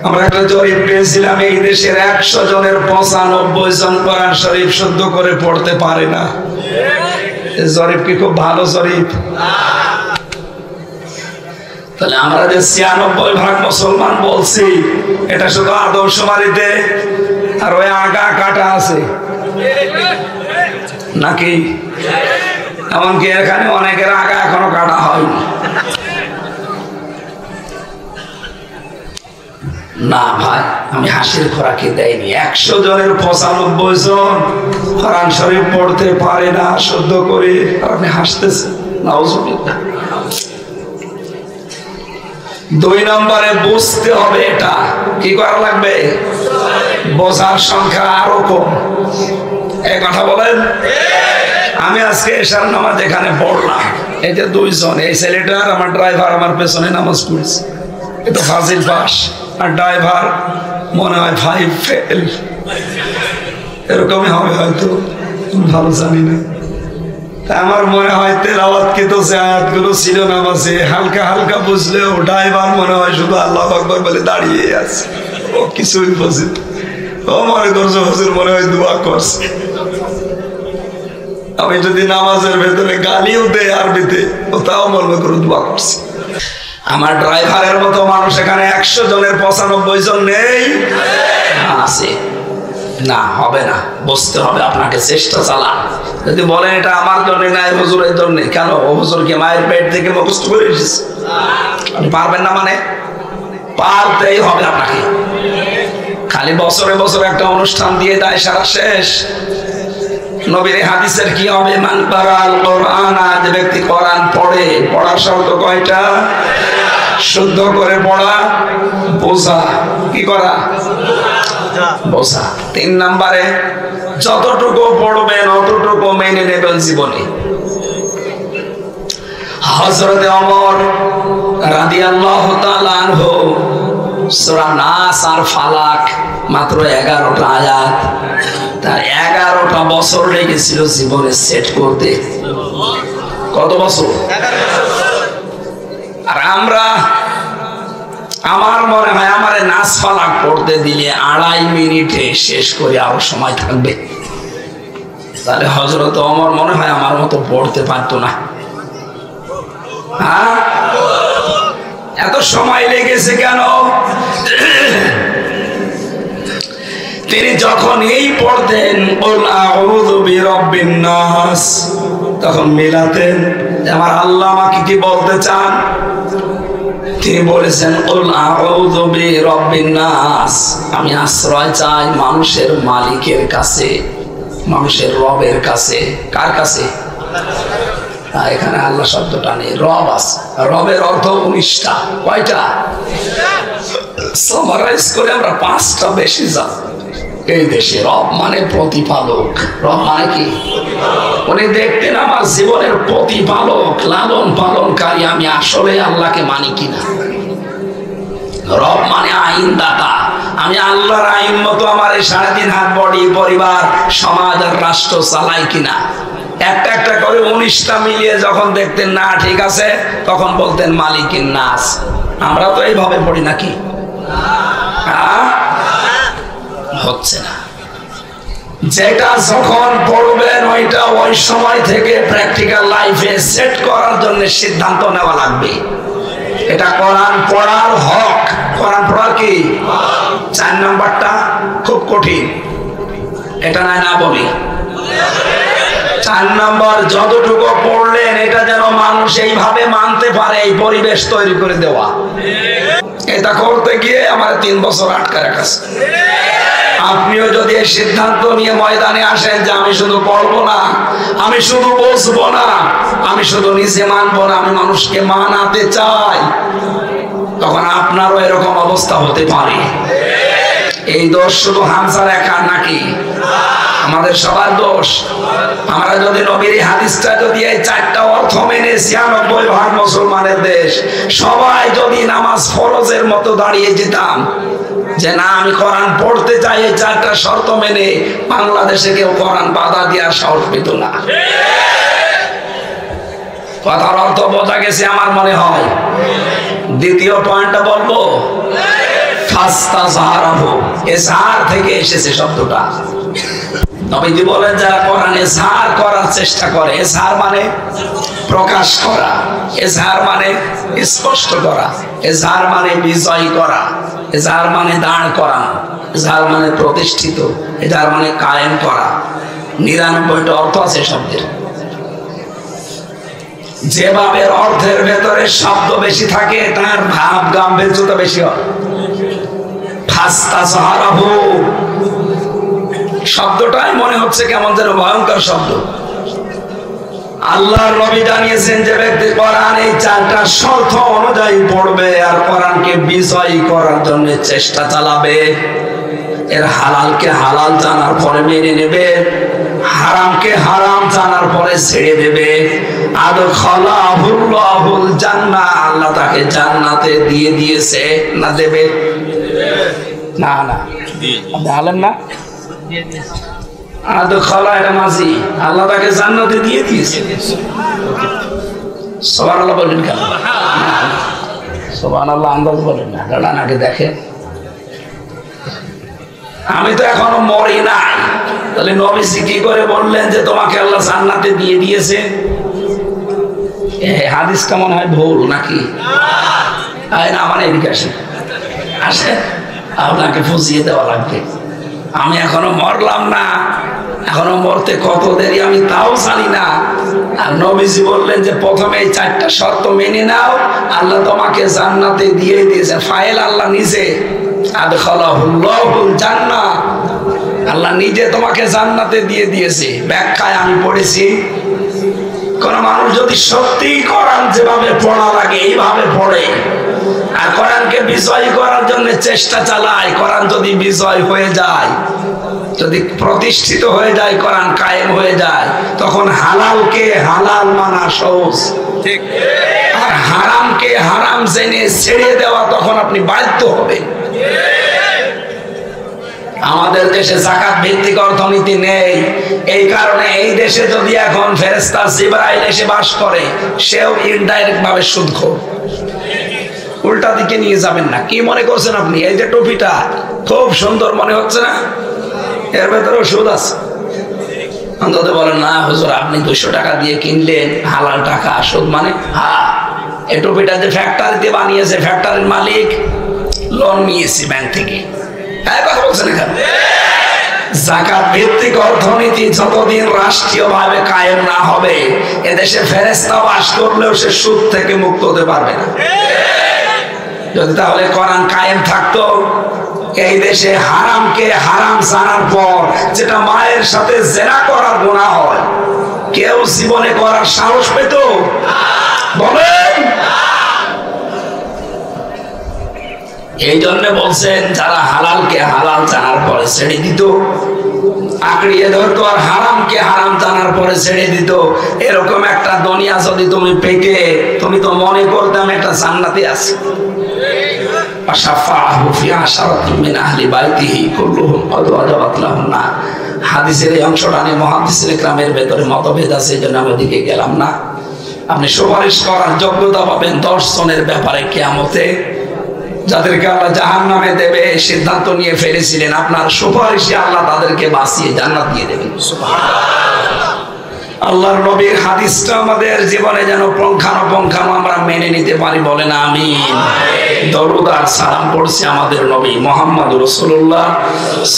আমরা একটা জরিপ পেয়েছিলাম, এই দেশের 100 জনের 95 জন কোরআন শরীফ শুদ্ধ করে পড়তে পারে না। জরিপ কি খুব ভালো জরিপ? তাহলে আমরা যে 96% মুসলমান বলছি, এটা শুধু আদমশুমারিতে, আর ওই আগা কাটা আছে নাকি? এমনকি এখানে অনেকের আগা এখনো কাটা হয়নি। না ভাই, আমি হাসির খোরাকি দেয়নি। 100 জনের 95 জন কোরআন শরীফ পড়তে পারে না শুদ্ধ করে, আর আপনি হাসতেছেন। নাউজুবিল্লাহ। 2 নম্বরে বুঝতে হবে। এটা কি করা লাগবে? বোঝার সংখ্যা আরো কম। এই কথা বলেন। আমি আজকে এশার নামাজ এখানে পড়লাম, এই যে 2 জন, এই ছেলেটার আমার ড্রাইভার আমার পেছনে নামাজ পড়ছে, এটা ফাজিল পাস, আর ড্রাইভার মনে হয় 5 ফেল, এরকমই হবে হয়তো, ভালো জানি না। আমার মনে হয় তেলাওয়াত কিন্তু যে আয়াতগুলো ছিল নামাজে হালকা হালকা বুঝলেও ড্রাইভার মনে হয় শুধু আল্লাহু আকবার বলে দাঁড়িয়ে আছে, ও কিছুই বোঝে। ও মনে করছে হুজুর মনে হয় দোয়া করছে। আমি যদি নামাজের ভেতরে গালিও দেয় আরবিতে, ও তাও বলবে করে দোয়া করছি। আমার ড্রাইভারের মতো মানুষ এখানে 100 জনের 95 জন নেই, আছে না? হবে না, বুঝতে হবে আপনাকে, চেষ্টা চালান। যদি বলেন এটা আমার জন্য নাই, হুজুরের জন্য, কেন? ও হুজুরকে মায়ের পেট থেকে মুখস্থ করে এসেছে, আপনি পারবেন না? মানে পারতেই হবে আপনাকে। খালি বছরে বছরে একটা অনুষ্ঠান দিয়ে দেয়, সারা শেষ। নবীর হাদিসের কি হবে? মান কারাল কোরআন, যে ব্যক্তি কোরআন পড়ে, পড়ার শর্ত কয়টা? শুদ্ধ করে পড়া, বোঝা। কি করা? বোঝা। 3 নম্বরে যতটুকু পড়বেন অতটুকু মেনে নেবেন জীবনে। হযরতে ওমর রাদিয়াল্লাহু তাআলা আনহু সূরা নাস আর ফালাক মাত্র 11টা আয়াত, তার 11টা বছর লেগেছিল জীবনে সেট করতে। কত বছর? 11 বছর। আর আমরা, আমার মনে হয় আমারে নাস ফালাক পড়তে দিলে 2.5 মিনিটে শেষ করে আরো সময় থাকবে। তাহলে হযরত ওমর মনে হয় আমার মতো পড়তে পারতো না। হ্যাঁ, এত সময় লেগেছে কেন? তিনি যখন এই পড়তেন কুল আউযু বিরাব্বিন নাস, তখন মিলাতেন আমার আল্লাহ আমাকে কি বলতে চান। তিনি বলেছেন কুল আউযু বিরাব্বিন নাস, আমি আশ্রয় চাই মানুষের মালিকের কাছে, মানুষের রবের কাছে। কার কাছে? এখানে আল্লাহ শব্দটা নেই, রব আছে। রবের অর্থ 19টা। কয়টা? সামারাইজ করে আমরা 5টা বেশি জানি এই দেশে। রব মানে প্রতিপালক। রব মানে কি? উনি দেখতেন আমার জীবনের প্রতিপালক, লালন পালনকারী, আমি আসলে আল্লাহকে মানি কিনা। রব মানে আইনদাতা, আমি আল্লাহর আইন মতো আমার এই 3.5 হাত বডি, পরিবার, সমাজ আর রাষ্ট্র চালাই কিনা। একটা একটা করে 19টা মিলিয়ে যখন দেখতেন না ঠিক আছে, তখন বলতেন মালিকিন নাস। আমরা তো এইভাবে পড়ি নাকি? হচ্ছে না। যেটা যখন পড়বেন ওইটা ওই সময় থেকে প্র্যাকটিক্যাল লাইফে সেট করার জন্য সিদ্ধান্ত নেওয়া লাগবে। এটা কোরআন পড়ার হক। কোরআন পড়ার কি? 4 নম্বরটা খুব কঠিন, এটা না বলি। 4 নম্বর, যতটুকু পড়লেন এটা যেন মানুষ এইভাবে মানতে পারে, এই পরিবেশ তৈরি করে দেওয়া। এটা করতে গিয়ে আমার 3 বছর আটকে রাখাছে। আপনিও যদি এই সিদ্ধান্ত নিয়ে ময়দানে আসেন যে আমি শুধু পড়বো না, আমি শুধু বসবো না, আমি শুধু নিজে মানবো না, আমি মানুষকে মানাতে চাই, তখন আপনারও এরকম অবস্থা হতে পারে। এই দোষ শুধু হামজার একার নাকি? আমাদের সবার দোষ। আমরা যদি নবীর হাদিসটা যদি এই 4টা অর্থ মেনে 96% মুসলমানের দেশ সবাই যদি নামাজ ফরজের মতো দাঁড়িয়ে যেতাম যে না আমি কোরআন পড়তে চাই, এই 4টা শর্ত মেনে, বাংলাদেশে কেউ কোরআন বাধা দেওয়ার সাহস পেত না। কথার অর্থ বোঝা গেছে আমার মনে হয়। দ্বিতীয় পয়েন্টটা বলবো, ফাস্তাযহারাহু, ইজহার থেকে এসেছে শব্দটা। নবীজি বলেন যারা কোরআনে ইজহার করার চেষ্টা করে, ইজহার মানে প্রকাশ করা, ইজহার মানে স্পষ্ট করা, ইজহার মানে বিজয় করা, ইজহার মানে দাঁড় করানো, ইজহার মানে প্রতিষ্ঠিত, ইজহার মানে কায়েম করা। 99টা অর্থ আছে শব্দের। যেভাবে অর্থের ভেতরে শব্দ বেশি থাকে তার ভাব গাম্ভীর্যতা বেশি হয়। ফাস্তাযহারাহু শব্দটাই মনে হচ্ছে কেমন যেন ভয়ঙ্কর শব্দ। আল্লাহর নবী জানিয়েছেন যে ব্যক্তি কোরআন এই 4টা শর্ত অনুযায়ী পড়বে আর কোরআনকে বিজয়ী করার জন্য চেষ্টা চালাবে, এর হালালকে হালাল জানার পরে মেনে নেবে, হারামকে হারাম জানার পরে ছেড়ে দেবে, আদখালাহুল্লাহুল জান্নাহ, আল্লাহ তাকে জান্নাতে দিয়ে দিয়েছে। না দেবে? না না আপনি আলেন না? আদখালা এটা মাঝি, আল্লাহ তাকে জান্নাতে দিয়ে দিয়েছে। সুবহানাল্লাহ বলেন কেন? সুবহানাল্লাহ আন্দাজ বলেন না, কারণ আগে দেখেন আমি তো এখনো মরি নাই, তাহলে নবীজি কি করে বললেন যে তোমাকে আল্লাহ জান্নাতে দিয়ে দিয়েছে? এই হাদিসটা মনে হয় ভুল নাকি? না, মানে এদিকে আসে আপনাকে বুঝিয়ে দেওয়া লাগবে। আমি এখনো মরলাম না, এখনো মরতে কত দেরি আমি তাও জানি না। আর নবীজি বললেন যে প্রথমে এই 4টা শর্ত মেনে নাও, আল্লাহ তোমাকে জান্নাতে দিয়ে দিয়েছে। ফাইল আল্লাহ নিজে, আদখালাহুল্লাহুল জান্নাহ, আল্লাহ নিজে তোমাকে জান্নাতে দিয়ে দিয়েছে। ব্যাখ্যায় আমি পড়েছি, কোন মানুষ যদি সত্যি কোরআন যেভাবে পড়া লাগে এইভাবে পড়ে আর কোরআনকে বিজয় করার জন্য চেষ্টা চালায়, কোরআন যদি বিজয় হয়ে যায়, যদি প্রতিষ্ঠিত হয়ে যায়, কোরআন কায়েম হয়ে যায়, তখন হালালকে হালাল মানা সহজ, ঠিক, আর হারামকে হারাম জেনে ছেড়ে দেওয়া তখন আপনি বাধ্য হবেন। আমাদের দেশে যাকাত ভিত্তিক অর্থনীতি নেই, এই কারণে এই দেশে যদি এখন ফেরেশতা জিবরাইল এসে বাস করে, সেও ইনডাইরেক্ট ভাবে সুদখোর। উল্টা দিকে নিয়ে যাবেন না। কি মনে করছেন আপনি? এই যে টুপিটা খুব সুন্দর মনে হচ্ছে না, এর ভেতরেও সুদ আছে। অন্তত বলেন না হুজুর আপনি 200 টাকা দিয়ে কিনলেন, হালাল টাকা, সুদ মানে? হ্যাঁ, এই টুপিটা যে ফ্যাক্টরিতে বানিয়েছে, ফ্যাক্টরির মালিক লোন নিয়েছে ব্যাংক থেকে। কথা বলছেন এখানে। যাকাত ভিত্তিক অর্থনীতি যতদিন রাষ্ট্রীয়ভাবে কায়েম না হবে, এদেশে ফেরেশতা বাস করলেও সে সুদ থেকে মুক্ত হতে পারবে না। যদি তাহলে কোরআন কায়েম থাকতো, এই দেশে হারামকে হারাম জানার পর যেটা মায়ের সাথে জেনা করার গুনাহ হয়, কেউ জীবনে করার সাহস পেত? বলেন। এই জন্য বলছেন যারা হালালকে হালাল জানার পরে ছেড়ে দিত, আঁকড়িয়ে ধরতো, আর হারামকে হারাম জানার পরে ছেড়ে দিত, এরকম একটা দুনিয়া যদি তুমি পেতে, তুমি তো মনে করতাম একটা জান্নাতে আছে। হাদিসের এই অংশটা নিয়ে মুহাদ্দিসিন ইকরামের ভেতরে মতভেদ আছে, এই জন্য আমি ওদিকে গেলাম না। আপনি সুপারিশ করার যোগ্যতা পাবেন 10 জনের ব্যাপারে কিয়ামতে, যাদেরকে আল্লাহ জাহান্নামে দেবে সিদ্ধান্ত নিয়ে ফেলেছিলেন, আপনার সুপারিশে আল্লাহ তাদেরকে বাঁচিয়ে জান্নাত দিয়ে দেবেন। আল্লাহর নবীর হাদিসটা আমাদের জীবনে যেন পুঙ্খানুপুঙ্খানু আমরা মেনে নিতে পারি, বলেন আমিন। দরুদ আর সালাম পড়ছি আমাদের নবী মুহাম্মদ রাসূলুল্লাহ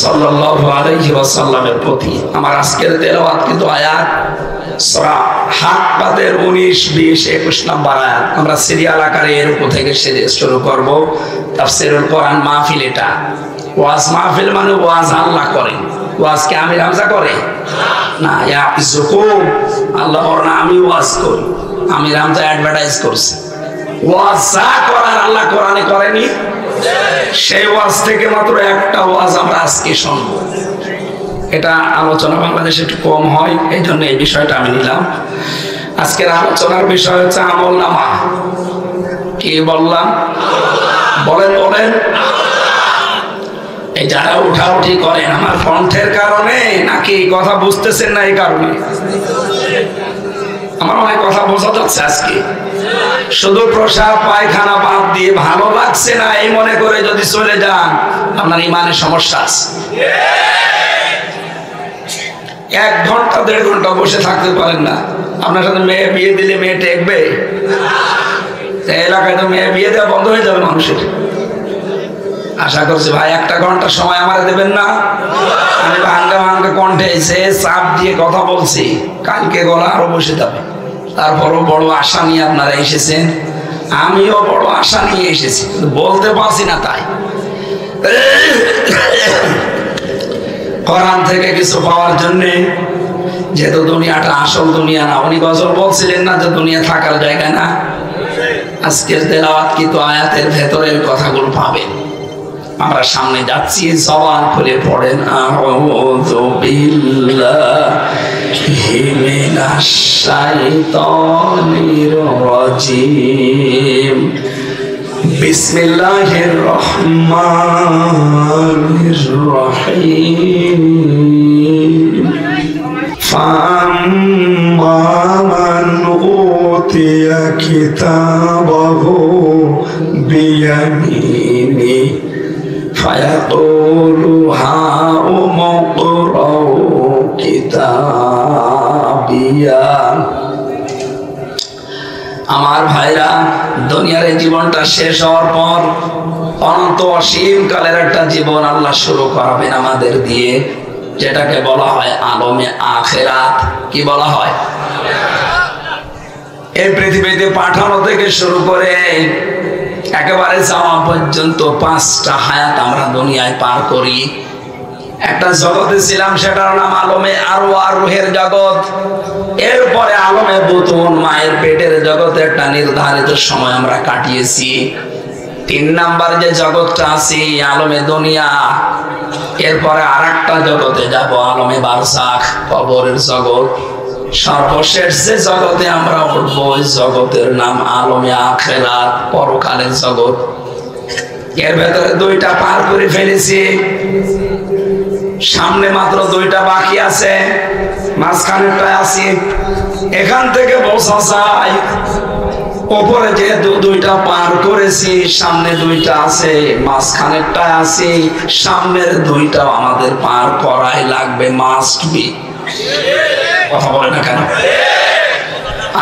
সাল্লাল্লাহু আলাইহি ওয়াসাল্লামের প্রতি। আমার আজকের তেলাওয়াত কিন্তু আয়াত সূরা হাক্কাতের 19, 20, 21 নম্বর আয়াত। আমরা সিরিয়াল আকারে এর উপর থেকে শুরু করব। তাফসীরুল কোরআন মাহফিল, এটা ওয়াজ মাহফিল মানে ওয়াজ আল্লাহ করেন, ওয়াজ কি আমির হামজা করে না। ইয়াইজুকুম, আল্লাহ না আমি ওয়াজ করি, আমির হামজা অ্যাডভার্টাইজ করছে। ওয়াজ যা করার আল্লাহ কোরআনে করেনি, সেই ওয়াজ থেকে মাত্র একটা ওয়াজ আমরা আজকে শুনব। এটা আলোচনা বাংলাদেশে একটু কম হয়, এই জন্য এই বিষয়টা আমি নিলাম। আজকের আলোচনার বিষয় হচ্ছে আমল নামা। কি বললাম? বলেন বলেন। এই যারা উঠাউঠি করেন আমার কণ্ঠের কারণে নাকি কথা বুঝতেছেন না এই কারণে? আমার অনেক কথা বোঝা যাচ্ছে আজকে। শুধু প্রসাব পায়খানা বাদ দিয়ে ভালো লাগছে না এই মনে করে যদি চলে যান, আপনার ইমানের সমস্যা আছে। 1 ঘন্টা 1.5 ঘন্টা বসে থাকতে পারেন না। আপনার সাথে মেয়ে বিয়ে দিলে মেয়ে টেকবে? এলাকায় তো মেয়ে বিয়ে দেওয়া বন্ধ হয়ে যাবে মানুষের। আশা করছি ভাই 1টা ঘন্টা সময় আমার দেবেন না? আমি ভাঙ্গা ভাঙ্গা কণ্ঠে এসে চাপ দিয়ে কথা বলছি, কালকে গলা আরো বসে যাবে। তারপরও বড় আশা নিয়ে আপনারা এসেছেন, আমিও বড় আশা নিয়ে এসেছি, বলতে পারছি না। তাই কোরআন থেকে কিছু পাওয়ার জন্যে, যেহেতু দুনিয়াটা আসল দুনিয়া না। উনি গজল বলছিলেন না যে দুনিয়া থাকার জায়গা না। আজকের তেলাওয়াত কিন্তু আয়াতের ভেতরে কথাগুলো পাবেন। আমরা সামনে যাচ্ছি, জবান খুলে পড়েন আউযু বিল্লাহি মিনাশ শাইতানির রাজিম, বিসমিল্লাহির রহমানির রহিম। ফাম্মা মান উতিয়া কিতাবাহু বিয়ামিনি ফায়াকুলু হাউম ইকরাউ কিতাবিয়া। আমার ভাইরা, দুনিয়ার এই জীবনটা শেষ হওয়ার পর অনন্ত অসীম কালের একটা জীবন আল্লাহ শুরু করাবেন আমাদের দিয়ে, যেটাকে বলা হয় আলমে আখিরাত। কি বলা হয়? এই পৃথিবীতে পাঠানো থেকে শুরু করে একেবারে যাওয়া পর্যন্ত 5টা হায়াত আমরা দুনিয়ায় পার করি। একটা জগতে ছিলাম, সেটার নাম আলমে আরওয়াহ, রূহের জগৎ। এরপরে আলমে বুতুন, মায়ের পেটের জগতে একটা নির্ধারিত সময় আমরা কাটিয়েছি। 3 নাম্বার যে জগৎটা আছে আলমে দুনিয়া। এরপরে আরেকটা জগতে যাব, আলমে বারজাখ, কবরের জগৎ। সর্বশেষ যে জগতে আমরা উঠবো, ওই জগতের নাম আলমে আখিরাত, পরকালের জগৎ। এর ভেতরে 2টা পার করে ফেলেছি, সামনে মাত্র 2টা বাকি আছে, মাঝখানেরটা আছে। এখান থেকে বোঝা যায় ওপরে যেহেতু 2টা পার করেছি, সামনে 2টা আছে, মাঝখানেরটা আছে, সামনের 2টাও আমাদের পার করাই লাগবে, মাস্ট বি। কথা বলে না কেন?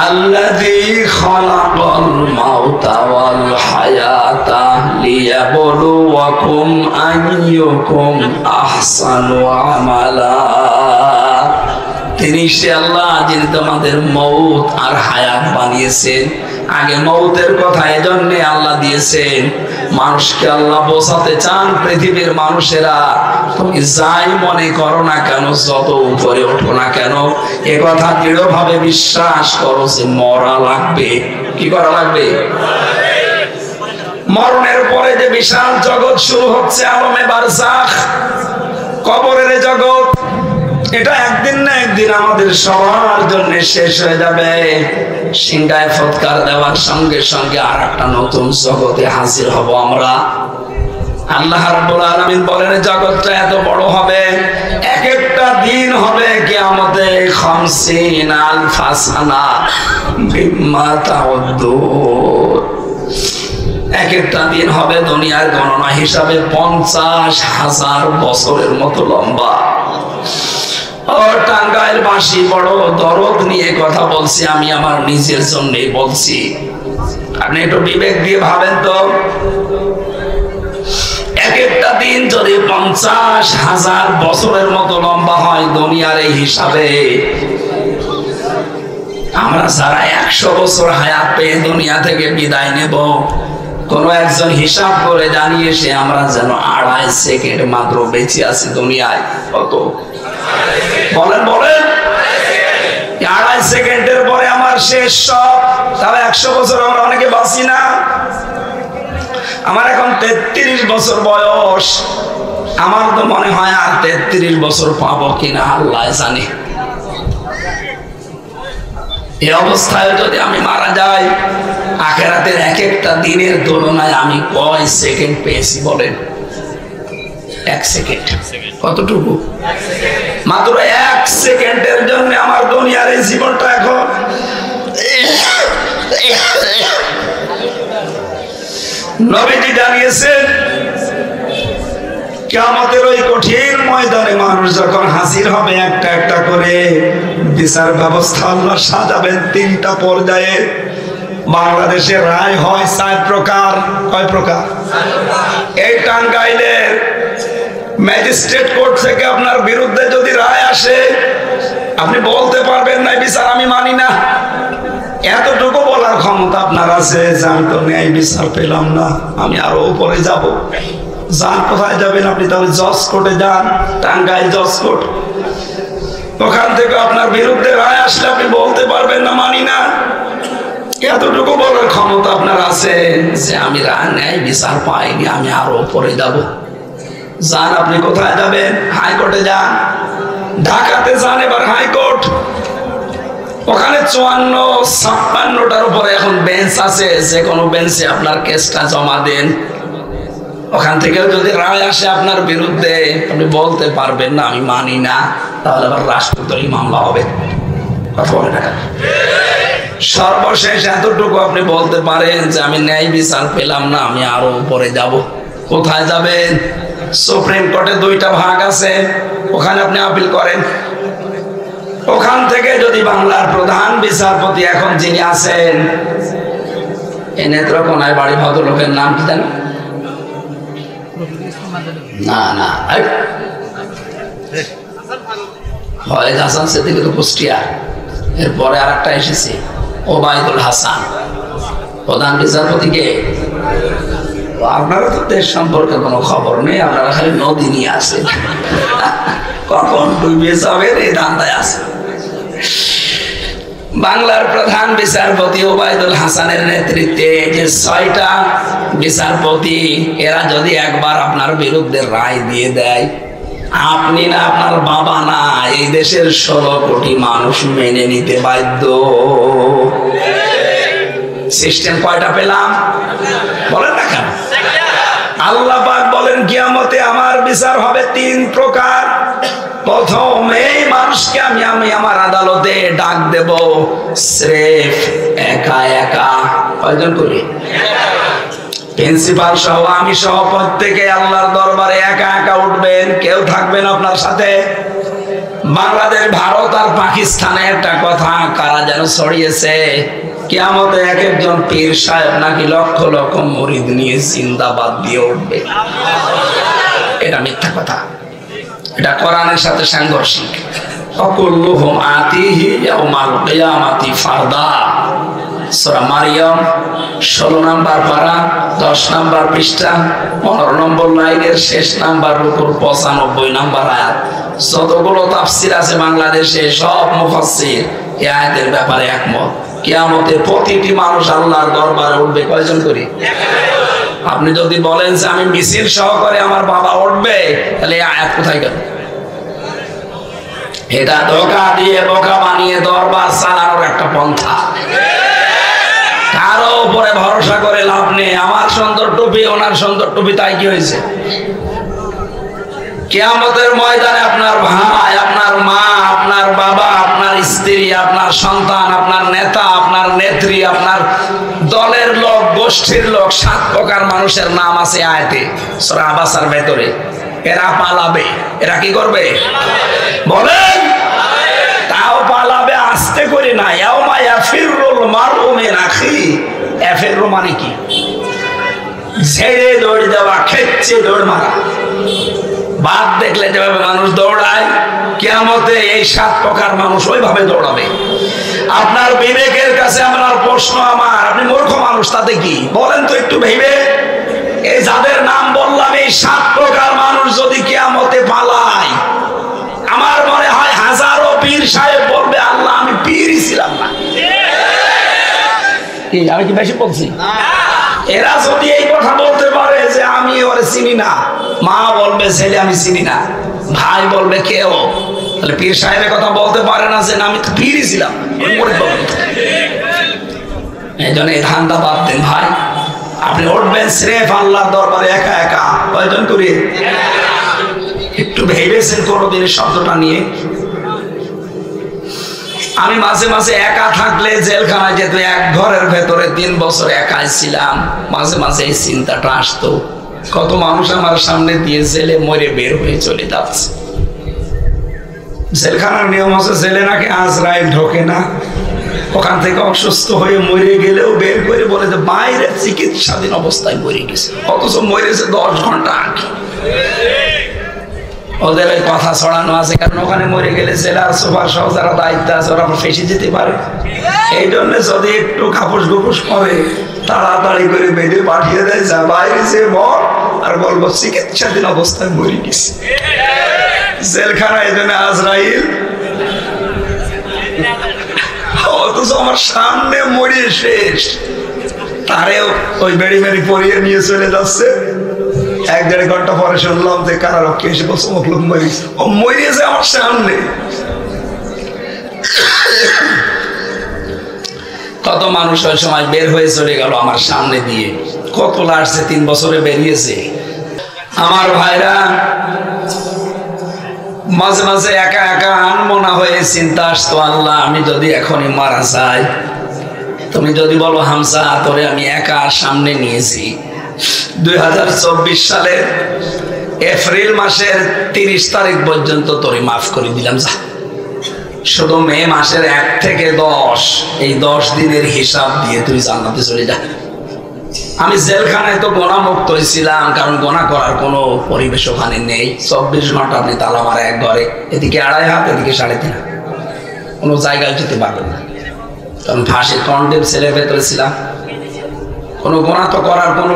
আল্লাযী খালাকাল মাউতা ওয়াল হায়াতা লিয়াবলুয়াকুম আইয়ুকুম আহসানু আমালা। তিনি সে আল্লাহ যিনি তোমাদের মউত আর হায়াত বানিয়েছেন। আগে মউতের কথা এজন্য আল্লাহ দিয়েছেন, মানুষকে আল্লাহ বোঝাতে চান, পৃথিবীর মানুষেরা তুমি যাই মনে করো না কেন, যত উপরে ওঠো না কেন, এ কথা দৃঢ়ভাবে বিশ্বাস করো যে মরা লাগবে। কি করা লাগবে? মরণের পরে যে বিশাল জগৎ শুরু হচ্ছে, আলমে বারজাখ, কবরের জগৎ, এটা একদিন না একদিন আমাদের সবার জন্য শেষ হয়ে যাবে। সিংহায় ফৎকার দেওয়ার সঙ্গে সঙ্গে আর একটা নতুন জগতে হাজির হব আমরা। আল্লাহ রাব্বুল আলামিন বলেন, জগৎটা এত বড় হবে, এক একটা দিন হবে কিয়ামতে 50,000 সানা বিম্মা তাউদ্দুন। এক একটা দিন হবে দুনিয়ার গণনা হিসাবে 50,000 বছরের মতো লম্বা। টাঙ্গাইল বাসী বড় দরদ নিয়ে কথা বলছি, আমি আমার নিজের জন্যে বলছি। আপনি একটু বিবেক দিয়ে ভাবেন তো, এক একটা দিন যদি 50,000 বছরের মতো লম্বা হয় দুনিয়ার এই হিসাবে, আমরা যারা 100 বছর হায়াত পেয়ে দুনিয়া থেকে বিদায় নেব, কোন একজন হিসাব করে জানিয়েছে আমরা যেন 2.5 সেকেন্ড মাত্র বেঁচে আছি দুনিয়ায়। কত বলেন? 2.5 সেকেন্ডের পরে আমার শেষ সব। তাহলে 100 বছর আমরা অনেকে বাঁচি না। আমার এখন 33 বছর বয়স, আমার তো মনে হয় আর 33 বছর পাবো কিনা আল্লাহ জানে। এই অবস্থায় যদি আমি মারা যাই, আখিরাতের এক একটা দিনের তুলনায় আমি কয় সেকেন্ড পেয়েছি বলেন? 1 সেকেন্ড। কতটুকু? মাত্র 1 সেকেন্ডের জন্য আমার দুনিয়ার এই জীবনটা এখন নবীজি জানিয়েছেন, কিয়ামতের ওই কঠিন ময়দানে মানুষ যখন হাজির হবে, একটা একটা করে বিচার ব্যবস্থা আল্লাহ সাজাবেন 3টা পর্যায়ে। বাংলাদেশের রায় হয় 4 প্রকার। কয় প্রকার? এই টাঙ্গাইলের ম্যাজিস্ট্রেট কোর্ট থেকে আপনার বিরুদ্ধে যদি রায় আসে, আপনি বলতে পারবেন না বিচার আমি মানি না। এতটুকু বলার ক্ষমতা আপনার আছে যে আমি তো ন্যায় বিচার পেলাম না, আমি আরো উপরে যাব। যান, কোথায় যাবেন আপনি? তাহলে জজ কোর্টে যান, টাঙ্গাইল জজ কোর্ট। ওখান থেকে আপনার বিরুদ্ধে রায় আসলে আপনি বলতে পারবেন না মানি না। এতটুকু বলার ক্ষমতা আপনার আছে যে আমি ন্যায় বিচার পাইনি, আমি আরো উপরে যাব। যান, আপনি কোথায় যাবেন? হাইকোর্টে যান। ঢাকাতে যান এবার হাইকোর্ট, ওখানে 54-56টার উপরে এখন বেঞ্চ আছে, যে কোনো বেঞ্চে আপনার কেসটা জমা দেন। ওখান থেকে যদি রায় আসে আপনার বিরুদ্ধে, আপনি বলতে পারবেন না আমি মানি না, তাহলে আবার রাষ্ট্রদ্রোহী মামলা হবে। কথা বলে না? সর্বশেষ এতটুকু আপনি বলতে পারেন যে আমি ন্যায় বিচার পেলাম না, আমি আরো উপরে যাব। কোথায় যাবেন? সুপ্রিম কোর্টে 2টা ভাগ আছে, ওখানে আপনি আপিল করেন। ওখান থেকে যদি বাংলার প্রধান বিচারপতি এখন যিনি আছেন, এই নেত্রকোনায় বাড়ি, ভদ্রলোকের নাম কি জানো? না না, ফয়েজ হাসান সিদ্দিকী তো কুষ্টিয়া, এরপরে আর একটা এসেছে ওবায়দুল হাসান, প্রধান বিচারপতিকে। আপনারা তো দেশ সম্পর্কে কোনো খবর নেই, আপনারা খালি নদী নিয়ে আসেন, কখন ডুবে যাবেন এই ধান্দায় আছে। বাংলার প্রধান বিচারপতি ওবায়দুল হাসানের নেতৃত্বে যে 6টা বিচারপতি, এরা যদি একবার আপনার বিরুদ্ধে রায় দিয়ে দেয়, আপনি না, আপনার বাবা না, এই দেশের 16 কোটি মানুষ মেনে নিতে বাধ্য। সিস্টেম কয়টা পেলাম বলেন না কেন? আল্লাহ পাক বলেন কিয়ামতে আমার বিচার হবে 3 প্রকার। প্রথমেই মানুষকে আমি আমার আদালতে ডাক দেব, স্রেফ একা একা। কয়জন করি? প্রিন্সিপাল সহ, আমি সহ প্রত্যেকে আল্লাহর দরবারে একা একা উঠবেন, কেউ থাকবেন আপনার সাথে। বাংলাদেশ, ভারত আর পাকিস্তানে একটা কথা কারা যেন ছড়িয়েছে, কিয়ামতে এক একজন পীর সাহেব নাকি লক্ষ লক্ষ মুরিদ নিয়ে জিন্দাবাদ দিয়ে উঠবে। এটা মিথ্যা কথা, এটা কোরআনের সাথে সাংঘর্ষিক। অকুল্লুহুম আতিহি ইয়াউমাল কিয়ামাতি ফারদা। সূরা মারইয়াম 16 নম্বর পারা 10 নম্বর পৃষ্ঠা 15 নম্বর লাইনের শেষ নাম্বার রুকুর 95 নম্বর আয়াত। যতগুলো তাফসীর আছে বাংলাদেশে, সব মুফাসসির এই আয়াতের ব্যাপারে একমত। কিয়ামতে প্রতিটি মানুষ আল্লাহর দরবারে উঠবে। কয়জন করি? আপনি যদি বলেন যে আমি মিছিল সহকারে আমার বাবা উঠবে, তাহলে এই আয়াত কোথায় গেল? এটা ধোঁকা দিয়ে বোকা বানিয়ে দরবার চালানোর একটা পন্থা। কারো উপরে ভরসা করে লাভ নেই। আমার সুন্দর টুপি, ওনার সুন্দর টুপি, তাই কি হয়েছে? কিয়ামতের ময়দানে আপনার ভাই, আপনার মা, আপনার বাবা, আপনার স্ত্রী, আপনার সন্তান, আপনার নেতা, আপনার নেত্রী, আপনার দলের লোক, গোষ্ঠীর লোক, 7 প্রকার মানুষের নাম আছে আয়াতে সূরা আবাসার ভেতরে। এরা পালাবে। এরা কি করবে বলেন? তাও পালাবে আস্তে করে না। ইয়াউমা ইয়াফিরুল মারউ মিন আখি। ইয়াফিরু মানে কি? ছেড়ে দৌড় দেওয়া, খেচ্ছে দৌড় মারা। বাঘ দেখলে যেভাবে মানুষ দৌড়ায়, কিয়ামতে এই 7 প্রকার মানুষ ওইভাবে দৌড়াবে। আপনার বিবেকের কাছে আমার প্রশ্ন, আপনি মূর্খ মানুষ, তাতে কি বলেন তো একটু ভেবে। এই যাদের নাম বললাম, এই 7 প্রকার মানুষ যদি কিয়ামতে পালায়, আমার মনে হয় হাজারো পীর সাহেব বলবে, আল্লাহ আমি পীরই ছিলাম না। আমি কি বেশি বলছি? এরা যদি এই কথা বলতে পারে যে আমি ওরে চিনি না, মা বলবে ছেলে আমি চিনি না, ভাই বলবে কেউ, তাহলে পীর সাহেবের কথা বলতে পারে না যে আমি তো পীরই ছিলাম। এই জন্য এই ধান্দা বাদ দেন ভাই। আপনি উঠবেন স্রেফ আল্লাহর দরবারে একা একা। কয়জন করি? একটু ভেবেছেন কোনদিন শব্দটা নিয়ে? আমি মাঝে মাঝে একা থাকলে জেলখানায় যেতে, এক ঘরের ভেতরে 3 বছর একাই ছিলাম, মাঝে মাঝে এই চিন্তাটা আসতো, কত মানুষ আমার সামনে দিয়ে জেলে মরে বের হয়ে চলে যাচ্ছে। জেলখানার নিয়ম হচ্ছে জেলে নাকি আজরাইল ঢোকে না, ওখান থেকে অসুস্থ হয়ে মরে গেলেও বের করে বলে যে বাইরে চিকিৎসাধীন অবস্থায় মরে গেছে, অথচ মরেছে 10 ঘন্টা আগে। ওদের এই কথা ছড়ানো আছে, কারণ ওখানে মরে গেলে জেলার সুপার সহ যারা দায়িত্ব আছে ওরা ফেসে যেতে পারে। এই জন্য যদি একটু খাপুস গুপুস করে তাড়াতাড়ি করে বেঁধে পাঠিয়ে দেয়, যা বাইরে যে বল, আর বলবো চিকিৎসাধীন অবস্থায় মরে গেছে। জেলখানা এই জন্য আজরাইল, অথচ আমার সামনে মরিয়ে শেষ, তারেও ওই বেড়ি মেরি পরিয়ে নিয়ে চলে যাচ্ছে। 1-1.5 ঘন্টা পরে শুনলাম যে কারারক্ষী এসে বলছে লোক মরিয়েছে। ও মরিয়েছে আমার সামনে। কত মানুষ ওই সময় বের হয়ে চলে গেল আমার সামনে দিয়ে, কত লাশে 3 বছরে বেরিয়েছে। আমার ভাইরা, মাঝে মাঝে একা একা আনমনা হয়ে চিন্তা আসতো, আল্লাহ আমি যদি এখনই মারা যাই, তুমি যদি বলো হামসা তোরে আমি একা সামনে নিয়েছি, 2024 সালের এপ্রিল মাসের 30 তারিখ পর্যন্ত তোরে মাফ করে দিলাম, যা শুধু মে মাসের 1 থেকে 10 এই 10 দিনের হিসাব দিয়ে তুই জান্নাতে চলে যা। আমি জেলখানায় তো গোনা মুক্ত হয়েছিলাম, কারণ গোনা করার কোনো পরিবেশ ওখানে নেই। 24 ঘন্টা আপনি তালা মারা এক ঘরে, এদিকে 2.5 হাত এদিকে 3.5 হাত, কোনো জায়গায় যেতে পারবেন না, কারণ ফাঁসির কন্ডেম সেলের ভেতরে ছিলাম। কোনো গোনা তো করার কোনো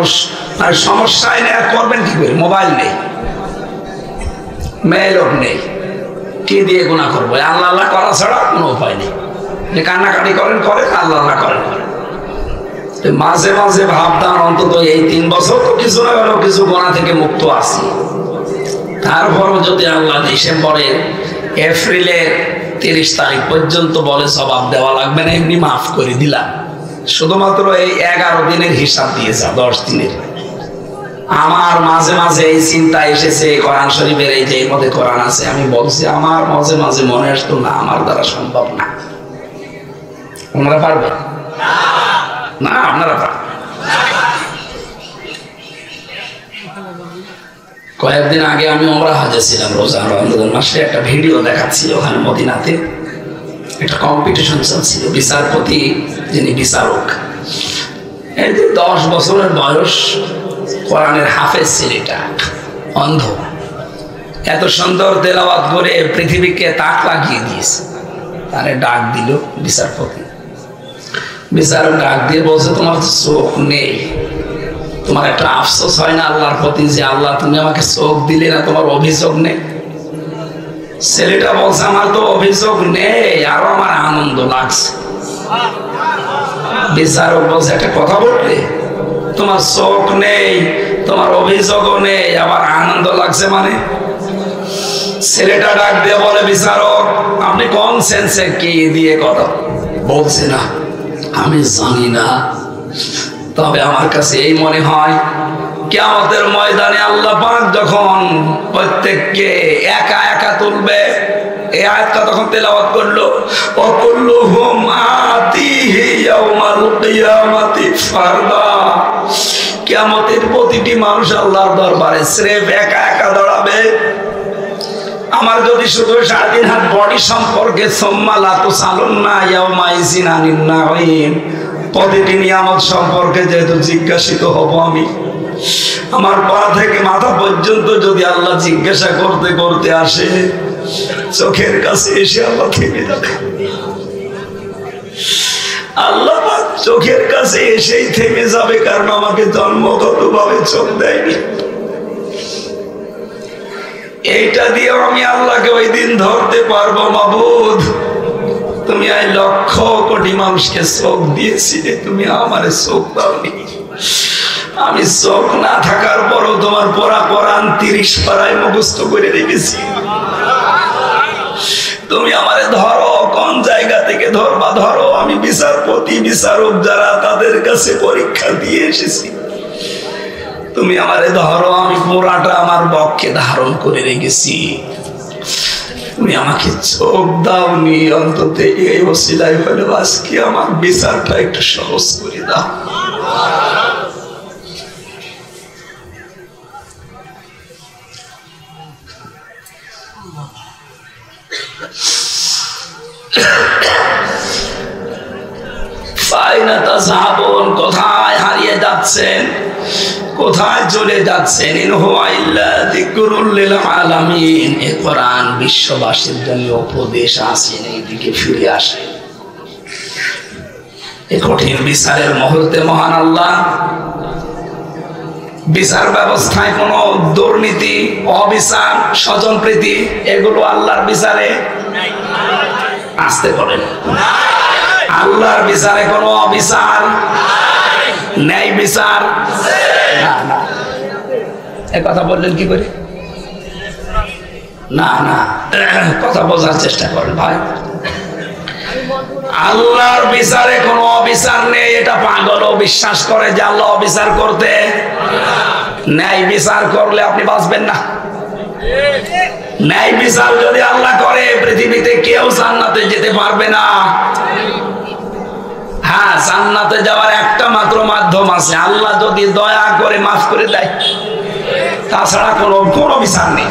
মানে সমস্যাই নেই। করবেন কি করে? মোবাইল নেই, মেইলও নেই, কি দিয়ে গোনা করবো? আল্লাহ আল্লাহ করা ছাড়া কোনো উপায় নেই। যে কান্নাকাটি করেন আল্লাহ আল্লাহ করেন। মাঝে মাঝে ভাবতাম অন্তত এই 3 বছর তো কিছু না হলেও কিছু গোনা থেকে মুক্ত আছি। তারপরও যদি আল্লাহ ডিসেম্বরের এপ্রিলের 30 তারিখ পর্যন্ত বলে জবাব দেওয়া লাগবে না, এমনি মাফ করে দিলাম, শুধুমাত্র এই 11 দিনের হিসাব দিয়ে যা, 10 দিনের। আমার মাঝে মাঝে এই চিন্তা এসেছে, কোরআন শরীফের এই যে এর মধ্যে কোরআন আছে, আমি বলছি আমার মাঝে মাঝে মনে আসতো না আমার দ্বারা সম্ভব না। আপনারা পারবেন না? আপনারা পারবেন। কয়েকদিন আগে আমি ওমরা হজে ছিলাম, রোজা রমজান মাসে একটা ভিডিও দেখাচ্ছি, ওখানে মদিনাতে একটা কম্পিটিশন চলছিল। বিচারপতি যিনি বিচারক, এই যে 10 বছরের বয়স, কোরআনের হাফেজ ছেলেটা, অন্ধ, এত সুন্দর তেলাওয়াত করে পৃথিবীকে তাক লাগিয়ে দিয়েছে। তারে ডাক দিল বিচারপতি। বিচারক ডাক দিয়ে বলছে, তোমার তো চোখ নেই, তোমার একটা আফসোস হয় না আল্লাহর প্রতি যে আল্লাহ তুমি আমাকে চোখ দিলে না, তোমার অভিযোগ নেই? ছেলেটা বলছে, আমার তো অভিযোগ নেই, আরো আমার আনন্দ লাগছে। বিচারক বলছে, একটা কথা বললে, তোমার চোখ নেই, তোমার অভিযোগও নেই, আবার আনন্দ লাগছে মানে? ছেলেটা ডাক দিয়ে বলে, বিচারক আপনি কোন সেন্সে কি দিয়ে কথা বলছে? না আমি জানি না, তবে আমার কাছে এই মনে হয় কিয়ামতের ময়দানে আল্লাহ পাক যখন প্রত্যেককে একা একা তুলবে, এই আয়াতটা তখন তেলাওয়াত করলো, ওয়াকুল্লুহুম আতিহি ইয়াউমাল কিয়ামাতি ফারদা। কিয়ামতের প্রতিটি মানুষ আল্লাহর দরবারে স্রেফ একা একা দাঁড়াবে। আমার যদি শুধু 3.5 হাত বডি সম্পর্কে প্রতিটি নিয়ামত সম্পর্কে যেহেতু জিজ্ঞাসিত হব আমি, আমার পা থেকে মাথা পর্যন্ত যদি আল্লাহ জিজ্ঞাসা করতে করতে আসে, চোখের কাছে এসে আল্লাহ থেমে যাবে। আল্লাহ চোখের কাছে এসেই থেমে যাবে, কারণ আমাকে জন্মগত ভাবে চোখ দেয়নি। এইটা দিয়ে আমি আল্লাহকে ওই দিন ধরতে পারবো, মাবুদ তুমি এই 1,00,000 কোটি মানুষকে চোখ দিয়েছিলে, তুমি আমারে চোখ দাওনি। আমি চোখ না থাকার পরও তোমার পড়া কোরআন 30 পারায় মুখস্থ করে রেখেছি। তুমি আমারে ধরো, কোন জায়গা থেকে ধরবা ধরো। আমি বিচারপতি বিচারক যারা, তাদের কাছে পরীক্ষা দিয়ে এসেছি। তুমি আমারে ধরো, আমি পুরাটা আমার বক্ষে ধারণ করে রেখেছি। তুমি আমাকে চোখ দাওনি, অন্তত এই ওসিলায় হলো আজকে আমার বিচারটা একটু সহজ করে দাও। কোথায় হারিয়ে যাচ্ছেন, কোথায় চলে যাচ্ছেন? ইন হুয়া ইল্লা যিকরুল লিল আলামিন। এই কোরআন বিশ্ববাসীর জন্য উপদেশ আসেন, এইদিকে ফিরে আসে। এই কঠিন বিচারের মুহূর্তে মহান আল্লাহ বিচার ব্যবস্থায় কোন দুর্নীতি, অবিচার, স্বজনপ্রীতি এগুলো আল্লাহর বিচারে আসতে পারে না। আল্লাহর বিচারে কোনো অবিচার, ন্যায় বিচার না। না, এ কথা বললেন কি করে? না না, কথা বোঝার চেষ্টা করেন ভাই। আল্লাহর বিচারে কোনো অবিচার নেই, এটা পাগলও বিশ্বাস করে যে আল্লাহ অবিচার করতে। ন্যায় বিচার করলে আপনি বাঁচবেন না। ন্যায় বিচার যদি আল্লাহ করে, পৃথিবীতে কেউ জান্নাতে যেতে পারবে না। হ্যাঁ, জান্নাতে যাওয়ার একটা মাত্র মাধ্যম আছে, আল্লাহ যদি দয়া করে মাফ করে দেয়, তাছাড়া কোনো বিচার নেই।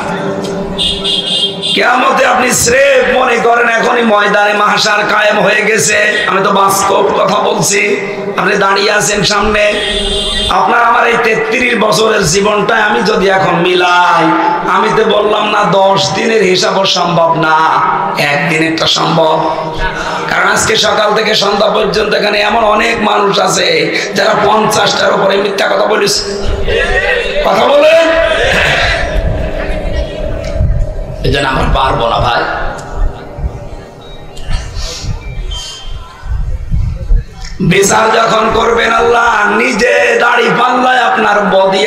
কিয়ামতে আপনি স্রেফ মনে করেন এখনই ময়দানে মাহশার কায়েম হয়ে গেছে। আমি তো বাস্তব কথা বলছি। আপনি দাঁড়িয়ে আছেন সামনে, আপনার আমার এই 33 বছরের জীবনটা আমি যদি এখন মিলাই, আমি তো বললাম না 10 দিনের হিসাবও সম্ভব না, একদিনেরটা সম্ভব। কারণ আজকে সকাল থেকে সন্ধ্যা পর্যন্ত এখানে এমন অনেক মানুষ আছে যারা 50টার উপরে মিথ্যা কথা বলিস, কথা বলে। এই জন্য আমরা পারবো না ভাই। বিচার যখন করবেন আল্লাহ নিজে দাড়ি পাল্লায় আপনার বদি।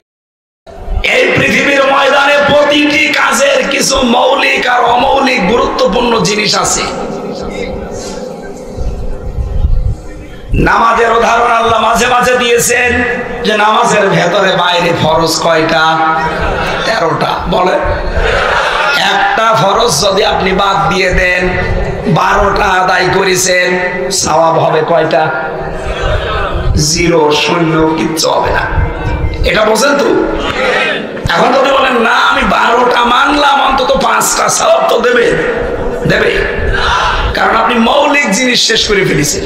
এই পৃথিবীর ময়দানে প্রতিটি কাজের কিছু মৌলিক আর অমৌলিক গুরুত্বপূর্ণ জিনিস আছে। নামাজের উদাহরণ আল্লাহ মাঝে মাঝে দিয়েছেন যে নামাজের ভেতরে বাইরে ফরজ কয়টা? 13টা। বলে একটা ফরজ যদি আপনি বাদ দিয়ে দেন, 12টা আদায় করেছেন, সওয়াব হবে কয়টা? 0, শূন্য, কিচ্ছু হবে না। এটা বোঝেন তো? এখন যদি বলেন না আমি 12টা মানলাম, অন্তত 5টা সওয়াব তো দেবে, দেবে। কারণ আপনি মৌলিক জিনিস শেষ করে ফেলেছেন।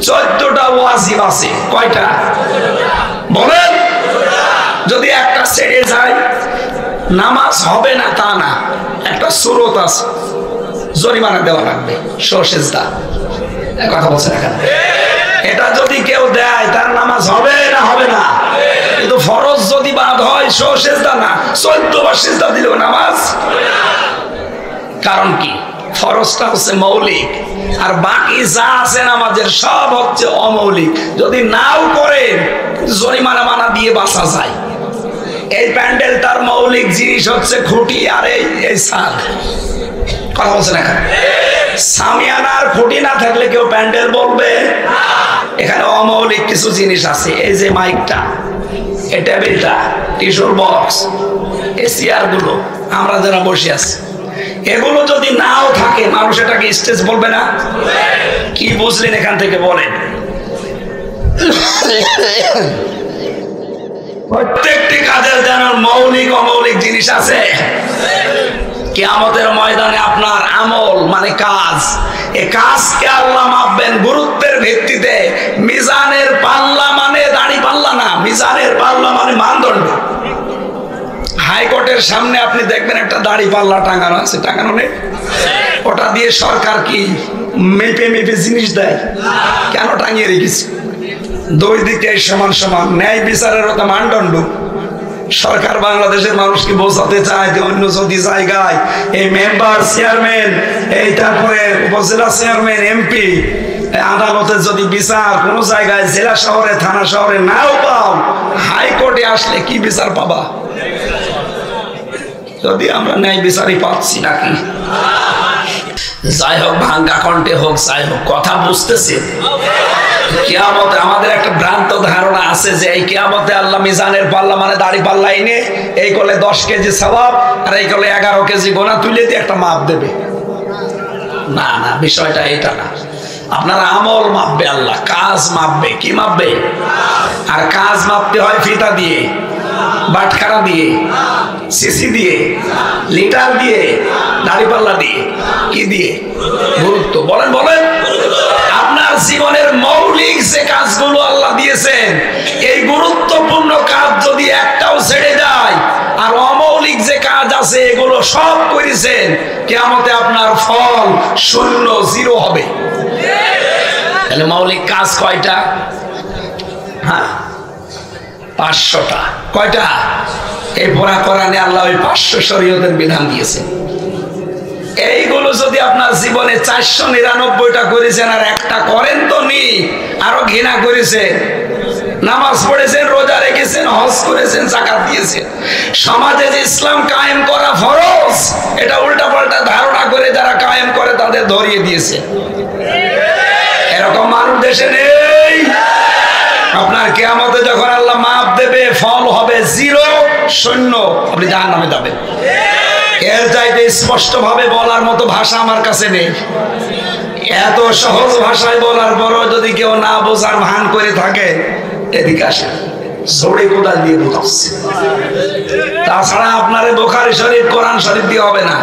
14টা ওয়াজিব আছে, কয়টা? বলেন। যদি একটা ছেড়ে যায় নামাজ হবে না তা না, একটা সুরত আছে, জরিমানা দেওয়া লাগবে, সেজদা। কথা বলছেন এখানে। এটা যদি কেউ দেয় তার নামাজ হবে না হবে না? কিন্তু ফরজ যদি বাদ হয় সেজদা না, 14 বার সেজদা দিলেও নামাজ। কারণ কি? ফরজটা হচ্ছে মৌলিক, আর বাকি যা আছে নামাজের সব হচ্ছে অমৌলিক। যদি নাও করেন জরিমানা মানা দিয়ে বাঁচা যায়। এই প্যান্ডেলটার মৌলিক জিনিস হচ্ছে খুঁটি আর এই ছাদ। কথা বলছেন এখানে। সামিয়ানার খুঁটি না থাকলে কেউ প্যান্ডেল বলবে? এখানে অমৌলিক কিছু জিনিস আছে। এই যে মাইকটা, এই টেবিলটা, টিস্যুর বক্স, এই চেয়ারগুলো, আমরা যারা বসে আছি, এগুলো যদি নাও থাকে মানুষ এটাকে স্টেজ বলবে না? কি বুঝলেন এখান থেকে বলেন? প্রত্যেকটি কাজের যেন মৌলিক অমৌলিক জিনিস আছে। কিয়ামতের ময়দানে আপনার আমল মানে কাজ, এই কাজকে আল্লাহ মাপবেন গুরুত্বের ভিত্তিতে। মিজানের পাল্লা মানে দাড়ি পাল্লা না, মিজানের পাল্লা মানে মানদণ্ড। হাইকোর্টের সামনে আপনি দেখবেন একটা দাড়ি পাল্লা টাঙানো আছে, টাঙানো নেই? ওটা দিয়ে সরকার কি মেপে মেপে জিনিস দেয়? কেন টাঙিয়ে রেখেছে? দুই দিকে সমান সমান, ন্যায় বিচারের ওটা মানদণ্ড। সরকার বাংলাদেশের মানুষকে বোঝাতে চায় যে অন্য যদি জায়গায় এই মেম্বার, চেয়ারম্যান, এই তারপরে উপজেলা চেয়ারম্যান, এমপি, আদালতে যদি বিচার কোনো জায়গায় জেলা শহরে থানা শহরে নাও পাও, হাইকোর্টে আসলে কি বিচার পাবা? যদি আমরা ন্যায় বিচারই পাচ্ছি নাকি? যাই হোক, ভাঙ্গা কণ্ঠে হোক, যাই হোক, কথা বুঝতেছে। কিয়ামতে আমাদের একটা ভ্রান্ত ধারণা আছে যে এই কিয়ামতে আল্লাহ মিজানের পাল্লা মানে দাড়ি পাল্লা এনে এই কোলে 10 কেজি সওয়াব আর এই কোলে 11 কেজি গোনা তুলে দিয়ে একটা মাপ দেবে। না না, বিষয়টা এটা না। আপনার আমল মাপবে আল্লাহ, কাজ মাপবে। কি মাপবে? আর কাজ মাপতে হয় ফিতা দিয়ে, বাটখারা দিয়ে, সিসি দিয়ে, লিটার দিয়ে, দাড়িপাল্লা দিয়ে। কি দিয়ে? গুরুত্ব। বলেন বলেন। আপনার জীবনের মৌলিক যে কাজগুলো আল্লাহ দিয়েছেন, এই গুরুত্বপূর্ণ কাজ যদি একটাও ছেড়ে যায় আর অমৌলিক যে কাজ আছে এগুলো সব করেছেন, কিয়ামতে আপনার ফল শূন্য, 0 হবে। তাহলে মৌলিক কাজ কয়টা? হ্যাঁ, 500টা। কয়টা? এই পুরা কোরআনে আল্লাহ ওই 500 শরীয়তের বিধান দিয়েছে। এইগুলো যদি আপনার জীবনে 499টা করেছেন আর একটা করেন তো নি, আরো ঘৃণা করেছেন। নামাজ পড়েছেন, রোজা রেখেছেন, হজ করেছেন, যাকাত দিয়েছেন। সমাজে যে ইসলাম কায়েম করা ফরজ, এটা উল্টা পাল্টা ধারণা করে যারা কায়েম করে তাদের ধরিয়ে দিয়েছে। এরকম মানুষ দেশে নেই। আপনার কিয়ামতে যখন আল্লাহ মাপ দেবে, ফল হবে 0, শূন্য, আপনি জাহান্নামে যাবেন। এর চাইতে স্পষ্ট ভাবে বলার মতো ভাষা আমার কাছে নেই। এত সহজ ভাষায় বলার পরও যদি কেউ না বোঝার ভান করে থাকে, এদিকে আসে। জোরে কোদাল দিয়ে বুঝাচ্ছে। তাছাড়া আপনার বুখারী শরীফ কোরআন শরীফ দিয়ে হবে না,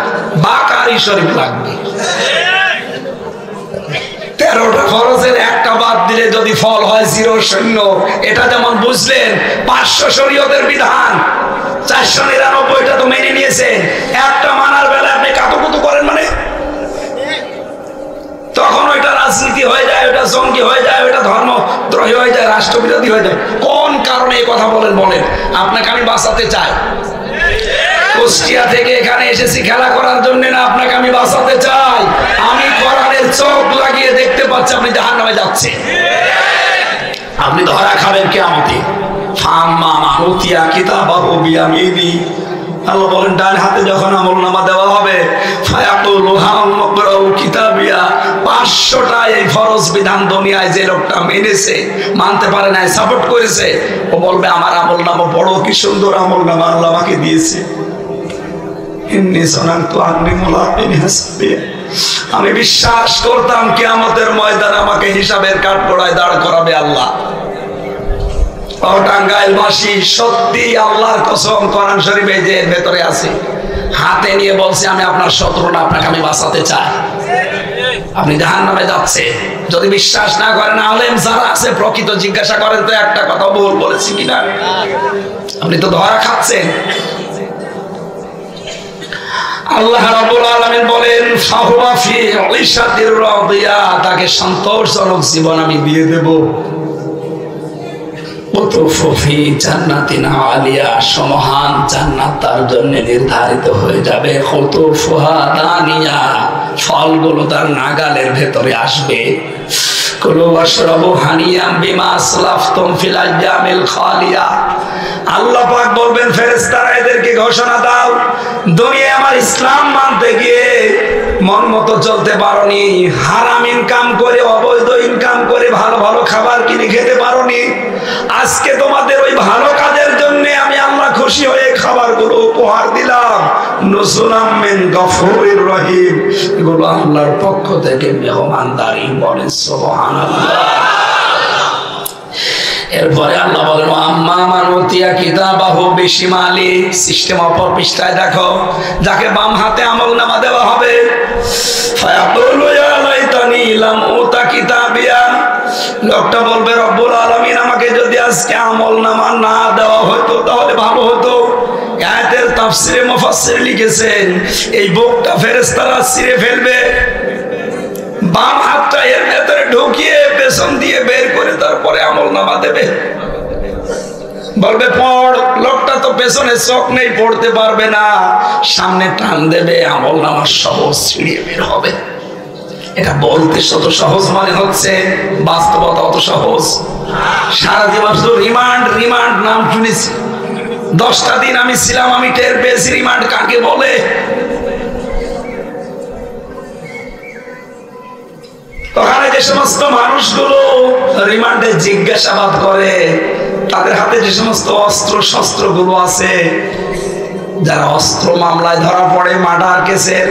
বাকারি শরীফ লাগবে। 13টা ফরজের একটা বাদ দিলে যদি ফল হয় 0 শূন্য, এটা যেমন বুঝলেন 500 শরীয়তের বিধান 499টা তো মেনে নিয়েছেন, একটা মানার বেলায় আপনি কাতুকুতু করেন মানে তখন ওইটা রাজনীতি হয়ে যায়, ওইটা জঙ্গি হয়ে যায়, ওইটা ধর্মদ্রোহী হয়ে যায়, রাষ্ট্রবিরোধী হয়ে যায়। কোন কারণে এই কথা বলেন? আপনাকে আমি বাঁচাতে চাই। কুষ্টিয়া থেকে এখানে এসেছি খেলা করার জন্য না, আপনাকে আমি বাঁচাতে চাই। আমি কোরআনের চোখ লাগিয়ে দেখতে পাচ্ছি আপনি জাহান্নামে যাচ্ছে, আপনি ধরা খাবেন কিয়ামতে। ফাম্মা মান উতিয়া কিতাবাহু বিয়ামিনি, আল্লাহ বলেন ডান হাতে যখন আমলনামা দেওয়া হবে, ফায়াকুলু হামকরাউ কিতাবিয়া, 500টা এই ফরজ বিধান দুনিয়ায় যে লোকটা মেনেছে, মানতে পারে না, সাপোর্ট করেছে, ও বলবে আমার আমলনামা বড় কি সুন্দর আমলনামা আল্লাহ আমাকে দিয়েছে। ইন্নী সানাতু আন্নী মুলাকিন হিসাবিয়া, আমি বিশ্বাস করতাম কিয়ামতের ময়দানে আমাকে হিসাবের কাঠগড়ায় দাঁড় করাবে আল্লাহ। টাঙ্গাইলবাসী সত্যি আল্লাহর কসম কোরআন শরীফে যে ভেতরে আছে, হাতে নিয়ে বলছে আমি আপনার শত্রু না, আপনাকে আমি বাঁচাতে চাই, আপনি জাহান্নামে যাচ্ছে। যদি বিশ্বাস না করেন, আলেম যারা আছে প্রকৃত জিজ্ঞাসা করেন তো একটা কথা ভুল বলেছি কিনা, আপনি তো ধরা খাচ্ছেন। আল্লাহ রাব্বুল আলামিন বলেন ফাহুয়া ফি ঈশাতির রাদিয়া, তাকে সন্তোষজনক জীবন আমি দিয়ে দেব। ওতুফি জান্নাতিন আলিয়া, সমহান জান্নাত তার জন্য নির্ধারিত হয়ে যাবে। খুতুফুহা দানিয়া, ফলগুলো তার নাগালের ভেতরে আসবে। কুলু ওয়াশরাবু হানিয়াম বিমা আসলাফতুম ফিল আইয়ামিল খালিয়া, আল্লাহ পাক বলবেন ফেরেশতারা এদেরকে ঘোষণা দাও, দুনিয়ায় আমার ইসলাম মানতে গিয়ে মন মতো চলতে পারোনি, হারাম ইনকাম করে অবৈধ ইনকাম করে ভালো ভালো খাবার কিনে খেতে পারোনি, আজকে তোমাদের ওই ভালো কাজের জন্য আমি আল্লাহ খুশি হয়ে খাবারগুলো উপহার দিলাম। নুজুলাম মিন গফুরির রহিম, এগুলো আল্লাহর পক্ষ থেকে মেহমানদারি। বলেন সুবহানাল্লাহ। এরপরে আল্লাহ বলেন আম্মা মান উতিয়া কিতাবাহু বিশিমালি, সিস্টেম অপর পৃষ্ঠায় দেখো, যাকে বাম হাতে আমলনামা দেওয়া হবে, ফায়াকুলু ইয়া লাইতানি লাম উতা কিতাবিয়া, লোকটা বলবে রব্বুল আলামিন আমাকে যদি আজকে আমলনামা না দেওয়া হতো তাহলে ভালো হতো। আয়াতের তাফসিরে মুফাসসির লিখেছেন এই বুকটা ফেরেশতারা ছিঁড়ে ফেলবে, বাম হাতটা এর ভেতরে ঢুকিয়ে পেছন দিয়ে বের করে তারপরে আমলনামা দেবে, বলবে পড়। লোকটা তো পেছনে চোখ নেই, পড়তে পারবে না, সামনে টান দেবে, আমলনামা সহজ ছিঁড়ে বের হবে। এটা বলতে শত সহজ মনে হচ্ছে, বাস্তবতা অত সহজ। সারা জীবন শুধু রিমান্ড রিমান্ড নাম শুনেছি, 10টা দিন আমি ছিলাম, আমি টের পেয়েছি রিমান্ড কাকে বলে। ওখানে যে সমস্ত মানুষগুলো রিমান্ডে জিজ্ঞাসাবাদ করে, তাদের হাতে যে সমস্ত অস্ত্র শস্ত্র গুলো আছে, যারা অস্ত্র মামলায় ধরা পড়ে মার্ডার কেসের,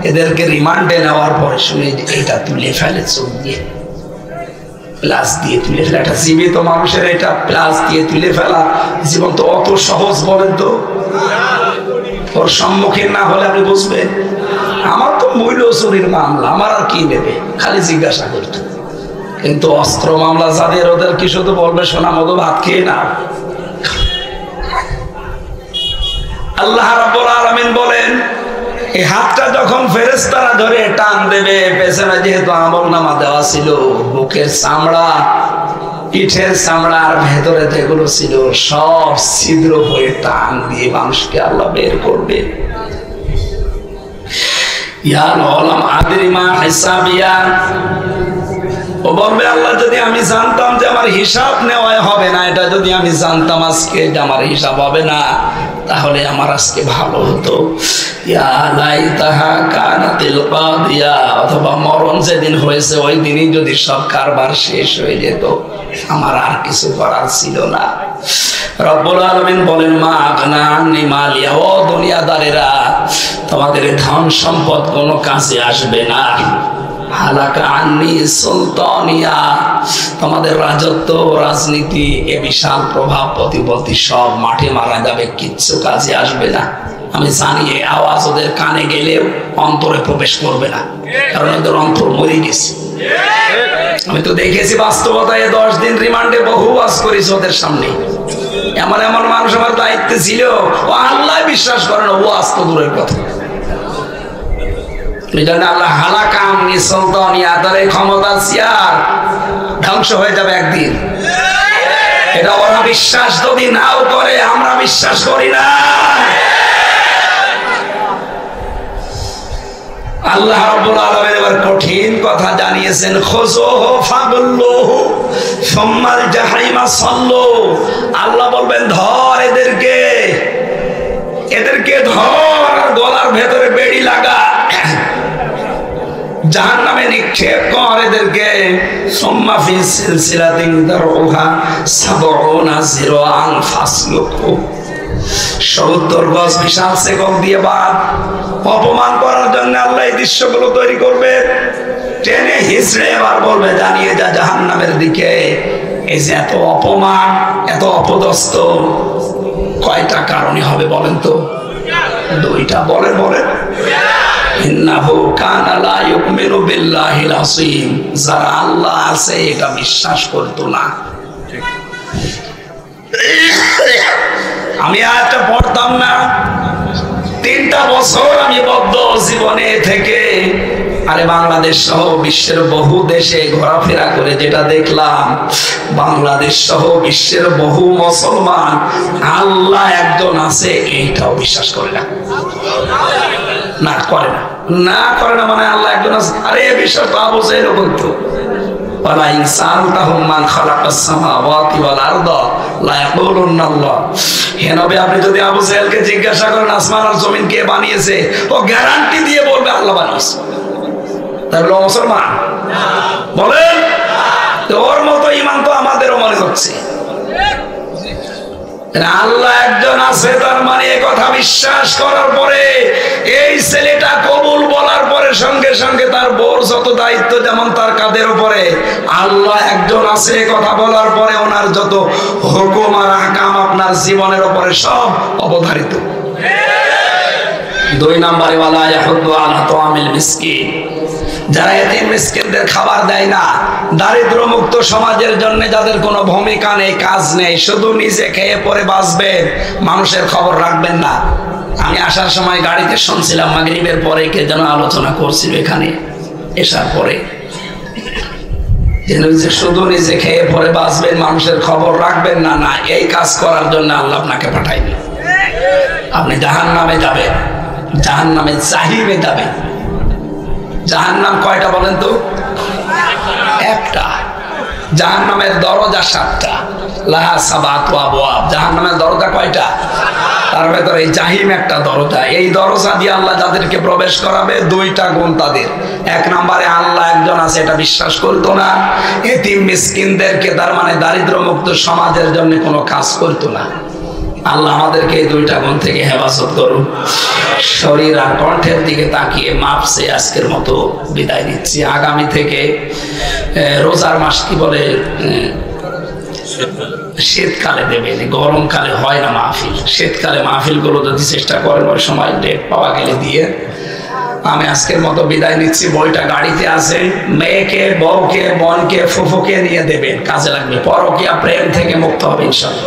এদেরকে রিমান্ডে নেওয়ার পরে শুনে এটা তুলে ফেলে, চোখ দিয়ে প্লাস দিয়ে তুলে ফেলা। একটা জীবিত মানুষের এটা প্লাস দিয়ে তুলে ফেলা জীবন তো অত সহজ বলেন তো? ওর সম্মুখীন না হলে আপনি বুঝবেন। আমার তো মূল্য চুরির মামলা, আমার আর কি নেবে, খালি জিজ্ঞাসা করতো। কিন্তু অস্ত্র মামলা যাদের, ওদের কি শুধু বলবে সোনা মতো ভাত খেয়ে না। আল্লাহ রাব্বুল আলামিন বলেন এই হাতটা যখন ফেরেশতারা ধরে টান দেবে, পেছনে যেহেতু আমলনামা দেওয়া ছিল, বুকের চামড়া পিঠের চামড়ার ভেতরে যেগুলো ছিল সব ছিদ্র হয়ে টান দিয়ে মানুষকে আল্লাহ বের করবে। ইয়া লাম আদরি মা হিসাবিয়া, ও বলবে আল্লাহ যদি আমি জানতাম যে আমার হিসাব নেওয়া হবে না, এটা যদি আমি জানতাম আজকে যে আমার হিসাব হবে না, তাহলে আমার আজকে ভালো হতো। ইয়া লাইতাহা কানাতিল কাদিয়া, অথবা মরণ যেদিন হয়েছে ওই দিনই যদি সব কারবার শেষ হয়ে যেত, আমার আর কিছু করার ছিল না। রব্বুল আলামিন বলেন মা আগনা আন্নি মালিয়া, ও দুনিয়াদারেরা তোমাদের ধন সম্পদ কোনো কাজে আসবে না। হালাকা আন্নি সুলতানিয়া, তোমাদের রাজত্ব রাজনীতি এ বিশাল প্রভাব প্রতিপত্তি সব মাঠে মারা যাবে, কিচ্ছু কাজে আসবে না। আমি জানি এই আওয়াজ ওদের কানে গেলেও অন্তরে প্রবেশ করবে না, কারণ ওদের অন্তর মরে গেছে। আমি তো দেখেছি বাস্তবতায় 10 দিন রিমান্ডে বহু ওয়াজ করেছি ওদের সামনে। এমন এমন মানুষ আমার দায়িত্বে ছিল, ও আল্লাহ বিশ্বাস করে না, ও আজ তো দূরের কথা। আল্লাহ হালাকা আন্নি সুলতানিয়া, তাদের ক্ষমতা চেয়ার ধ্বংস হয়ে যাবে একদিন। এটা ওরা বিশ্বাস যদি নাও করে, আমরা বিশ্বাস করি না। আল্লাহ রাব্বুল আলামিন এবার কঠিন কথা জানিয়েছেন, খুযুহু ফাগুল্লুহু সুম্মাল জাহিমা সাল্লু। আল্লাহ বলবেন ধর এদেরকে, এদেরকে ধর, গলার ভেতরে বেড়ি লাগা, জাহান্নামে নিক্ষেপ কর এদেরকে। সুম্মা ফি সিলসিলাতিন দারউহা ৭০ যিরাআন ফাসলুকহু, ৭০ গজ বিশাল চেকল দিয়ে বাঁধ। অপমান করার জন্য আল্লাহ এই দৃশ্যগুলো তৈরি করবে, টেনে হিচড়ে এবার বলবে জানিয়ে যা জাহান্নামের দিকে। এই যে এত অপমান, এত অপদস্থ, কয়টা কারণে হবে বলেন তো? 2টা। বলেন বলেন। ইন্নাহু কানা লা ইউমিনু বিল্লাহিল আযীম, যারা আল্লাহ আছে এটা বিশ্বাস করতো না। আমি আয়াতটা পড়তাম না, 3টা বছর আমি বদ্ধ জীবনে থেকে আরে বাংলাদেশ সহ বিশ্বের বহু দেশে ঘোরাফেরা করে যেটা দেখলাম, বাংলাদেশ সহ বিশ্বের বহু মুসলমান আল্লাহ একজন আছে এইটাও বিশ্বাস করে না। না করে না, না করে না, মানে আল্লাহ একজন আছে, আরে বিশ্বাস তো আবু জাহেল করতো। ওয়ালা ইনসানতাহুম মান খালাকাস সামাওয়াতি ওয়াল আরদা লা ইয়াকুলুনা আল্লাহ। হে নবী, আপনি যদি আবু জাহেলকে জিজ্ঞাসা করেন আসমান আর জমিন কে বানিয়েছে, ও গ্যারান্টি দিয়ে বলবে আল্লাহ বানিয়েছে। তাহলে মুসলমান বলেন, ওর মতো ঈমান তো আমাদেরও মনে হচ্ছে। আল্লাহ একজন আছে, তার মানে এই কথা বিশ্বাস করার পরে এই ছেলেটা কবুল বলার পরে সঙ্গে সঙ্গে তার বউর যত দায়িত্ব যেমন তার কাঁধের উপরে, আল্লাহ একজন আছে কথা বলার পরে ওনার যত হুকুম আর আহকাম আপনার জীবনের উপরে সব অবধারিত। 2 নম্বরে ওয়ালা ইয়াহুদ্দু আলা তাআমিল মিসকিন, যারা এতিম মিসকিনদের খাবার দেয় না, দারিদ্র মুক্ত সমাজের জন্য যাদের কোনো ভূমিকা নেই, কাজ নেই, শুধু নিজে খেয়ে পরে বাঁচবেন, মানুষের খবর রাখবেন না। আমি আসার সময় গাড়িতে শুনছিলাম মাগরিবের পরে কে যেন আলোচনা করছিল এখানে এসার পরে, যে শুধু নিজে খেয়ে পরে বাঁচবেন, মানুষের খবর রাখবেন না। না, এই কাজ করার জন্য আল্লাহ আপনাকে পাঠাইবে। আপনি জাহান্নামে যাবেন, জাহান্নামে জাহিমে যাবেন। জাহান্নাম কয়টা বলেন তো? একটা। জাহান্নামের দরজা 7টা, লাহা সাবাতু আবওয়াব। জাহান্নামের দরজা কয়টা? তার ভেতরে এই জাহিম একটা দরজা। এই দরজা দিয়ে আল্লাহ যাদেরকে প্রবেশ করাবে 2টা গুণ তাদের। 1 নম্বরে আল্লাহ একজন আছে এটা বিশ্বাস করতো না, এতিম মিসকিনদেরকে তার মানে দারিদ্র মুক্ত সমাজের জন্য কোনো কাজ করতো না। আল্লাহ আমাদেরকে এই 2টা গুণ থেকে হেফাজত করুন। শরীর আর কণ্ঠের দিকে তাকিয়ে মাপছে আজকের মতো বিদায় নিচ্ছি। আগামী থেকে রোজার মাস কি বলে, শীতকালে দেবেন, গরমকালে হয় না মাহফিল। শীতকালে মাহফিলগুলো যদি চেষ্টা করেন ওই সময় ডেট পাওয়া গেলে দিয়ে। আমি আজকের মতো বিদায় নিচ্ছি। বইটা গাড়িতে আছে, মেয়েকে, বউকে, বোনকে, ফুফুকে নিয়ে দেবেন, কাজে লাগবে। পরকীয়া প্রেম থেকে মুক্ত হবে ইনশাআল্লাহ।